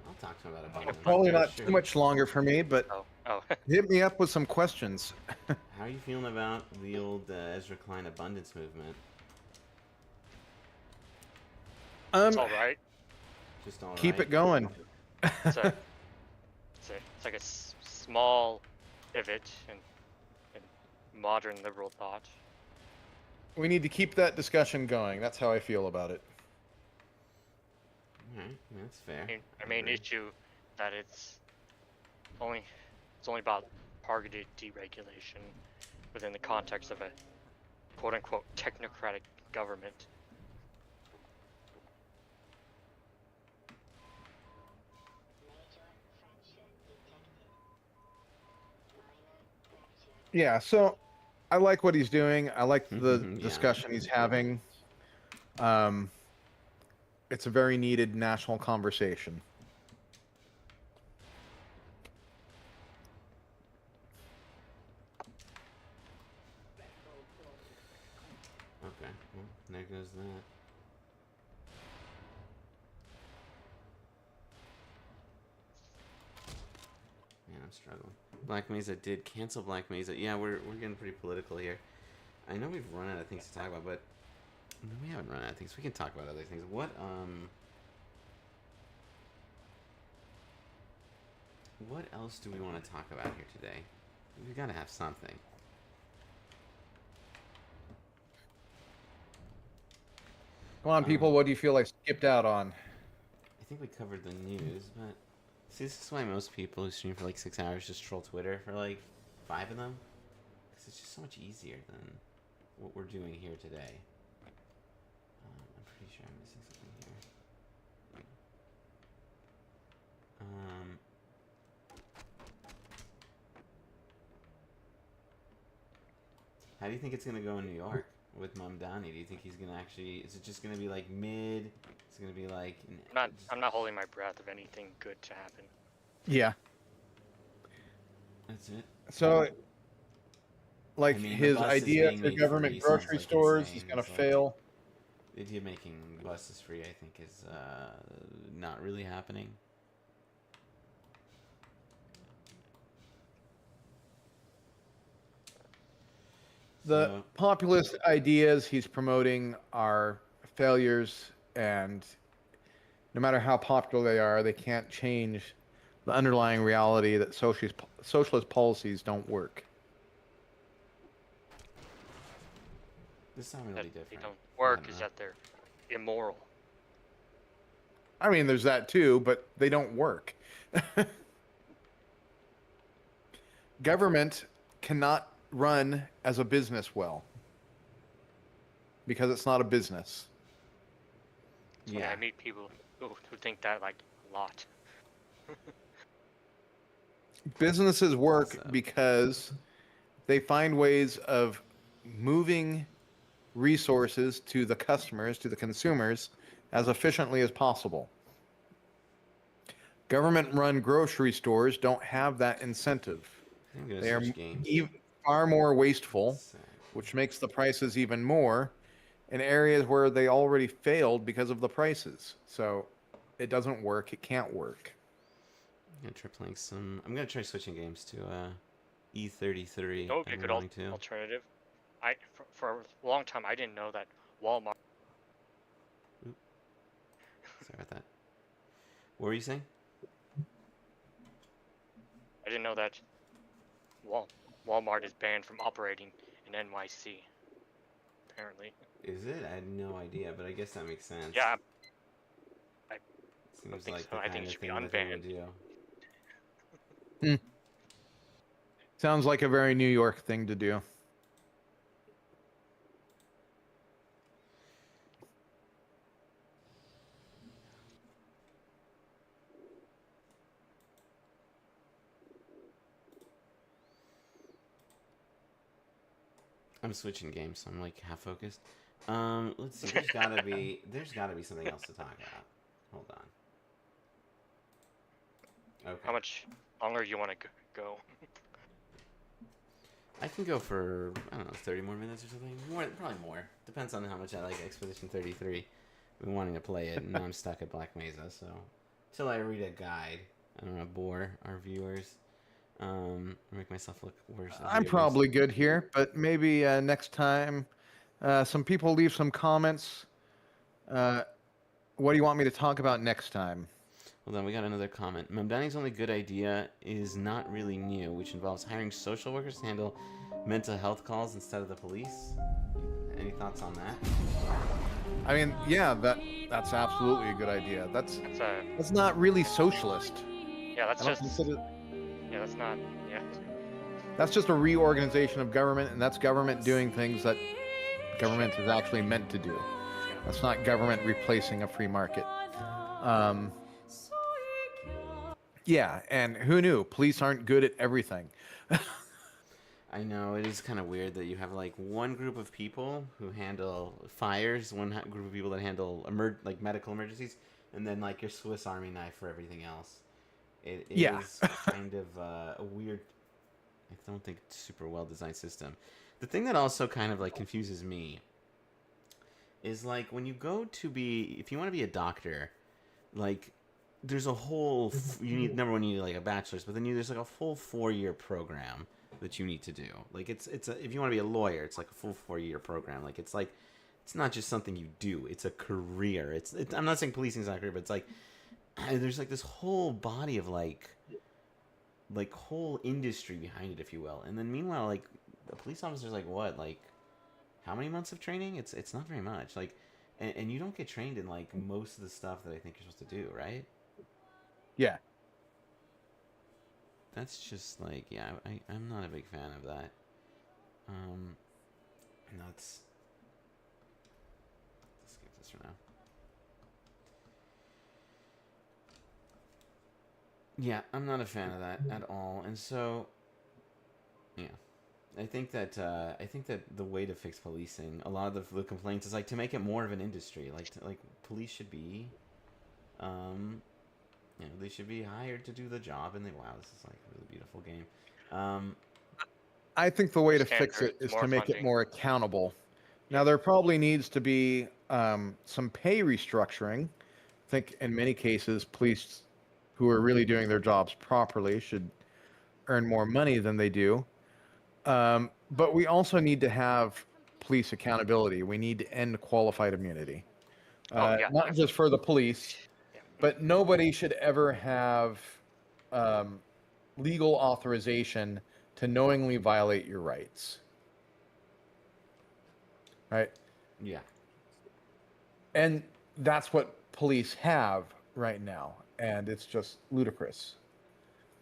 I'll talk to him about abundance. Probably not Sure. too much longer for me, but Oh. hit me up with some questions. How are you feeling about the old Ezra Klein abundance movement? It's all right. Just all Keep right? it going. It's like a small pivot in modern liberal thought. We need to keep that discussion going. That's how I feel about it. Alright, that's fair. Our main issue that it's only about targeted deregulation within the context of a quote-unquote technocratic government. Yeah, so I like what he's doing. I like the Yeah. discussion he's having. It's a very needed national conversation. Okay, well, there goes that. Man, I'm struggling. Black Mesa did cancel Black Mesa. Yeah, we're getting pretty political here. I know we've run out of things to talk about, but no, we haven't run out of things. We can talk about other things. What else do we want to talk about here today? We've got to have something. Come on, people. What do you feel like skipped out on? I think we covered the news, but see, this is why most people who stream for like 6 hours just troll Twitter for like 5 of them, because it's just so much easier than what we're doing here today. I'm pretty sure I'm missing something here. How do you think it's gonna go in New York with Mamdani? Do you think he's gonna actually? Is it just gonna be like mid? Is it gonna be like? I'm not holding my breath of anything good to happen. Yeah. That's it. So, like, I mean, his the bus is idea being for made government free grocery sounds like stores insane. is going to It's like- fail. The idea of making buses free, I think, is not really happening. The populist ideas he's promoting are failures, and no matter how popular they are, they can't change the underlying reality that socialist policies don't work. This sounds That really they different. don't work I don't is know. that they're immoral. I mean, there's that too, but they don't work. Government cannot run as a business well because it's not a business. It's funny, Yeah. I meet people who think that like a lot. Businesses work So- because they find ways of moving resources to the customers, to the consumers, as efficiently as possible. Government run grocery stores don't have that incentive. I think I'm gonna They are switch games. far more wasteful, So- which makes the prices even more in areas where they already failed because of the prices. So it doesn't work. It can't work. I'm gonna try playing some. I'm gonna try switching games to E33. That would be a I've good been wanting to. alternative. For a long time I didn't know that Walmart. Sorry about that. What were you saying? I didn't know that Walmart is banned from operating in NYC. Apparently. Is it? I had no idea, but I guess that makes sense. Yeah, Seems think like so. the I think kind it of should be thing that they would unbanned. do. Sounds like a very New York thing to do. I'm switching games, so I'm like half focused. Let's see. There's gotta be something else to talk about. Hold on. Okay. How much longer you want to go? I can go for, I don't know, 30 more minutes or something. More, probably more. Depends on how much I like Expedition 33. I've been wanting to play it, and now I'm stuck at Black Mesa, so until I read a guide, I don't want to bore our viewers. Make myself look worse. at I'm video games. probably good here, but maybe next time, some people leave some comments. What do you want me to talk about next time? Hold on, we got another comment. Mamdani's only good idea is not really new, which involves hiring social workers to handle mental health calls instead of the police. Any thoughts on that? I mean, yeah, that's absolutely a good idea. That's That's not really socialist. yeah. That's I don't just consider yeah. That's not yeah. that's just a reorganization of government, and that's government doing things that government is actually meant to do. That's not government replacing a free market. Yeah, and who knew? Police aren't good at everything. I know, it is kind of weird that you have like one group of people who handle fires, one group of people that handle like medical emergencies, and then like your Swiss Army knife for everything else. It Yeah. is kind of a weird, I don't think super well designed system. The thing that also kind of like confuses me is like when you go to be, if you want to be a doctor, like there's a whole you need, number one, you need like a bachelor's, but then there's like a full 4-year program that you need to do. Like it's if you want to be a lawyer, it's like a full 4-year program. Like it's not just something you do, it's a career. It's I'm not saying policing is not a career, but it's like there's like this whole body of like whole industry behind it, if you will. And then meanwhile, like a police officer's like what, like how many months of training? It's not very much. Like and you don't get trained in like most of the stuff that I think you're supposed to do, right? Yeah. That's just like, yeah, I'm not a big fan of that. And let's skip this for now. Yeah, I'm not a fan of that at all. And so, yeah, I think that the way to fix policing, a lot of the complaints is like to make it more of an industry. Like police should be, they should be hired to do the job. And wow, this is like a really beautiful game. I think the way to fix it Standards, is more to make it funding. more accountable. Now, there probably needs to be some pay restructuring. I think in many cases, police who are really doing their jobs properly should earn more money than they do. But we also need to have police accountability. We need to end qualified immunity. Yeah. Not just for the police, Yeah. but nobody should ever have legal authorization to knowingly violate your rights. Right? Yeah. And that's what police have right now, and it's just ludicrous.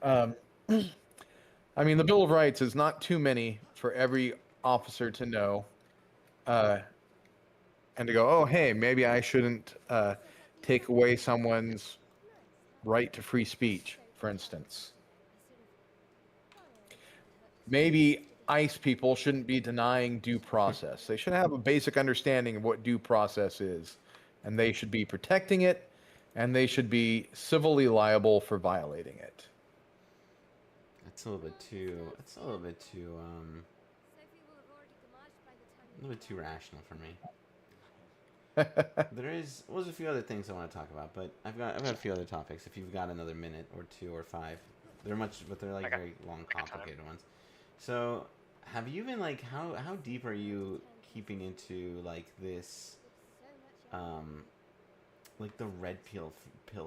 Um, I mean, the Bill of Rights is not too many for every officer to know, uh, and to go, oh, hey, maybe I shouldn't take away someone's right to free speech, for instance. Maybe ICE people shouldn't be denying due process. They should have a basic understanding of what due process is, and they should be protecting it, and they should be civilly liable for violating it. That's a little bit too. It's a little bit too. A little bit too rational for me. There's a few other things I want to talk about, but I've got a few other topics. If you've got another minute or two or five, but they're like very long, complicated ones. So, have you been like how deep are you keeping into like this, like the red pill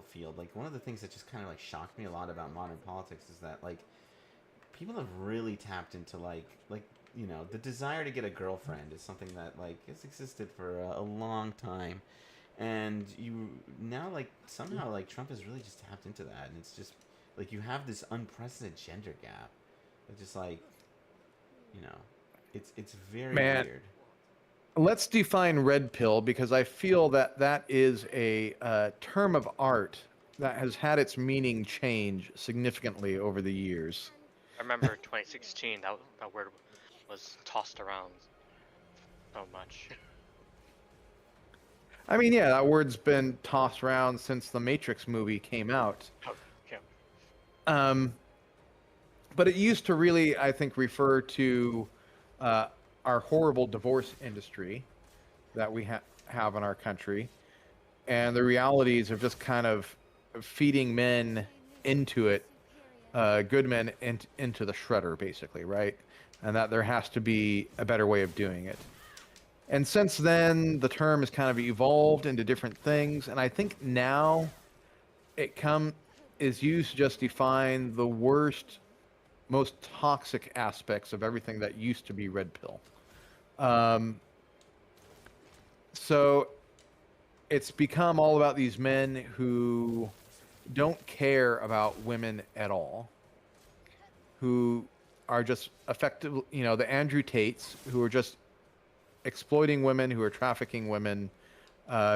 field? Like one of the things that just kind of like shocked me a lot about modern politics is that like people have really tapped into like the desire to get a girlfriend is something that like has existed for a long time, and you now like somehow like Trump has really just tapped into that, and it's just like you have this unprecedented gender gap. It's just like it's very weird. Let's define red pill, because I feel that that is a term of art that has had its meaning change significantly over the years. I remember 2016, that word was tossed around so much. I mean, yeah, that word's been tossed around since the Matrix movie came out. Oh, yeah. But it used to really, I think, refer to our horrible divorce industry that we have in our country, and the realities of just kind of feeding men into it, good men into the shredder, basically, right? And that there has to be a better way of doing it. And since then, the term has kind of evolved into different things, and I think now it is used to just define the worst, most toxic aspects of everything that used to be red pill. So it's become all about these men who don't care about women at all, who are just effective, the Andrew Tates, who are just exploiting women, who are trafficking women,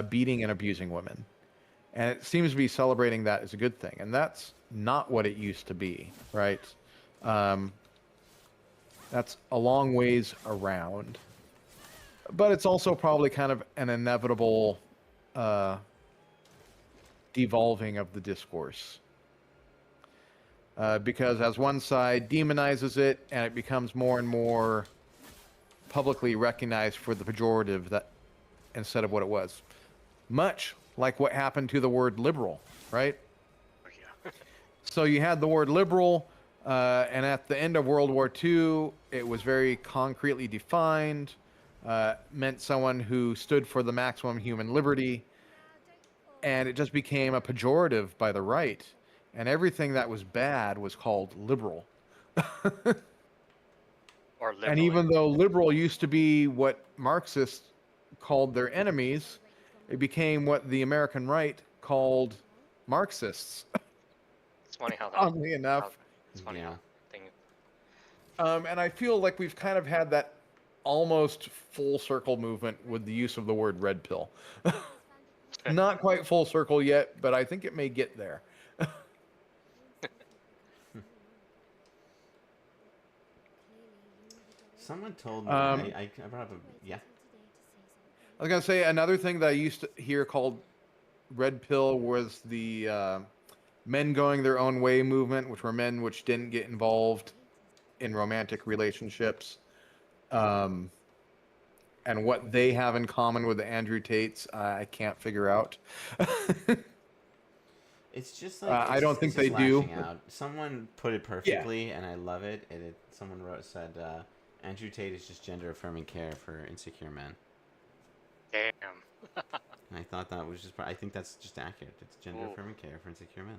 beating and abusing women. And it seems to be celebrating that as a good thing. And that's not what it used to be, right? That's a long ways around. But it's also probably kind of an inevitable devolving of the discourse. Because as one side demonizes it, and it becomes more and more publicly recognized for the pejorative that instead of what it was. Much like what happened to the word liberal, right? Oh, yeah. So you had the word liberal, and at the end of World War II, it was very concretely defined, meant someone who stood for the maximum human liberty, and it just became a pejorative by the right, and everything that was bad was called liberal. Or liberal. And even though liberal used to be what Marxists called their enemies, it became what the American right called Marxists. It's funny how that. Oddly enough. It's funny how thing. And I feel like we've kind of had that almost full circle movement with the use of the word red pill. Not quite full circle yet, but I think it may get there. Someone told me, I brought up yeah. I was going to say another thing that I used to hear called red pill was the men going their own way movement, which were men which didn't get involved in romantic relationships. And what they have in common with the Andrew Tates, I can't figure out. It's just like I don't think they do. Out. Someone put it perfectly, and I love it. Someone said, Andrew Tate is just gender affirming care for insecure men. Damn. And I thought that was just. I think that's just accurate. It's gender affirming care for insecure men.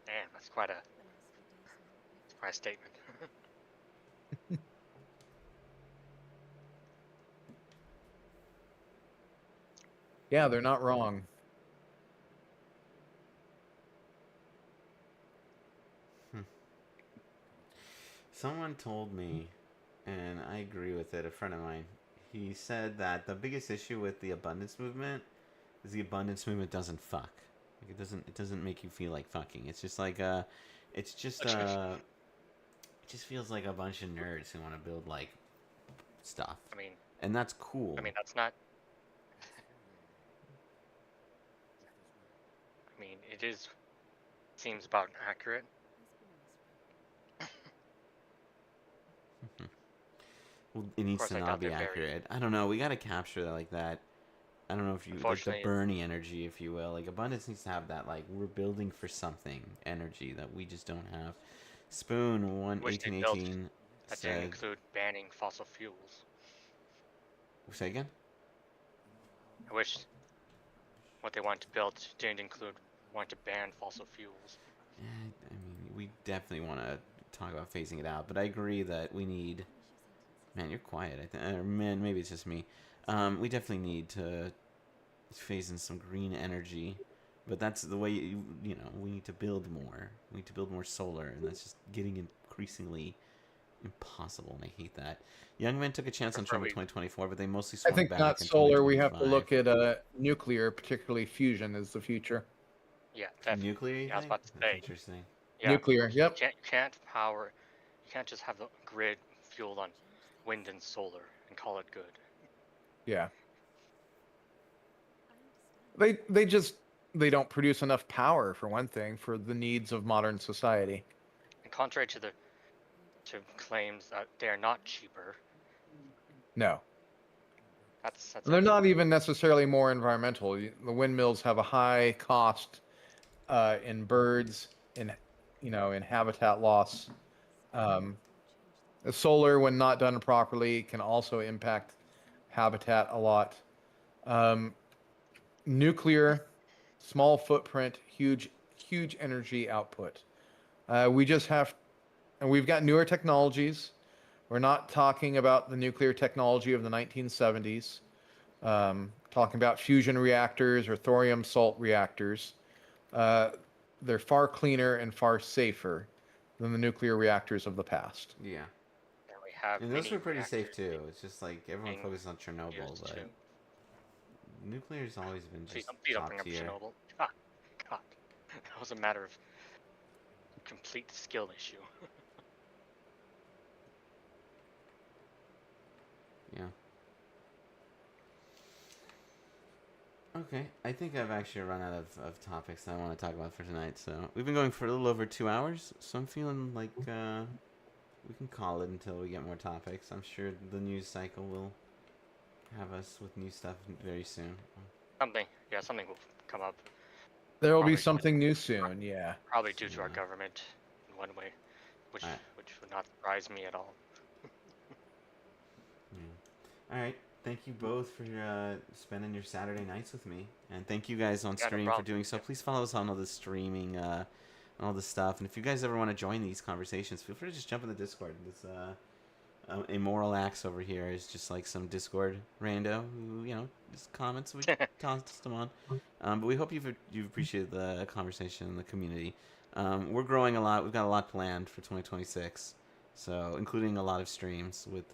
Damn, that's quite a statement. Yeah, they're not wrong. Someone told me, and I agree with it, a friend of mine. He said that the biggest issue with the abundance movement is the abundance movement doesn't fuck. Like it doesn't make you feel like fucking. It's just like it's just it just feels like a bunch of nerds who want to build like stuff. I mean, And that's cool. that's not. I mean, it is. Seems about accurate. Well, it needs course, to I not doubt be they're very- accurate. I don't know. We got to capture that like that. I don't know if you like the Unfortunately- Bernie energy, if you will. Like abundance needs to have that like we're building for something energy that we just don't have. Spoon Wish they built 1818 That didn't said. include banning fossil fuels. Say again. I wish what they want to build didn't include want to ban fossil fuels. Yeah, I mean, we definitely want to talk about phasing it out, but I agree that we need. Man, you're quiet. Or man, maybe it's just me. We definitely need to phase in some green energy, but that's the way you know we need to build more. We need to build more solar, and that's just getting increasingly impossible. And I hate that. Young men took a chance on Trump in 2024, but they mostly I swung think back not in solar. We have to 2025. look at nuclear, particularly fusion, is the future. Yeah, definitely. Nuclear. You Yeah, I was think? about to That's say. interesting. Yeah, Nuclear, yep. You can't power. You can't just have the grid fueled on wind and solar and call it good. Yeah. They don't produce enough power for one thing for the needs of modern society. And contrary to claims that they are not cheaper, No. that's They're not even necessarily more environmental. The windmills have a high cost in birds, in habitat loss. The solar, when not done properly, can also impact habitat a lot. Nuclear, small footprint, huge energy output. We just have, and we've got newer technologies. We're not talking about the nuclear technology of the 1970s. Talking about fusion reactors or thorium salt reactors. They're far cleaner and far safer than the nuclear reactors of the past. Yeah. And we have And those mini were pretty safe reactors too. It's just like everyone being focuses on Chernobyl, used but to nuclear's always been please just don't top bring up tier. Chernobyl. Ah, God, that was a matter of complete skill issue. Yeah. Okay, I think I've actually run out of topics that I want to talk about for tonight. So we've been going for a little over 2 hours, so I'm feeling like we can call it until we get more topics. I'm sure the news cycle will have us with new stuff very soon. Something will come up. There will be Probably. something new soon, yeah. Probably due to our Yeah. government in one way, which Alright. would not surprise me at all. Yeah. All right. Thank you both for spending your Saturday nights with me, and thank you guys on Yeah, no stream for problem. doing so. Yeah. Please follow us on all the streaming, and all this stuff. And if you guys ever want to join these conversations, feel free to just jump in the Discord. This Immoral Axe over here is just like some Discord rando who just comments. We toss them on. But we hope you've appreciated the conversation in the community. We're growing a lot. We've got a lot planned for 2026, so including a lot of streams with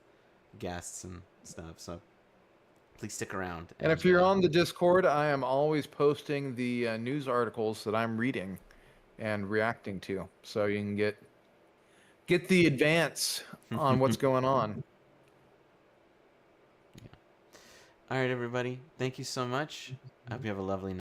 guests and stuff. So please stick around. And if you're on the Discord, I am always posting the news articles that I'm reading and reacting to, so you can get the advance on what's going on. All right, everybody. Thank you so much. I hope you have a lovely night.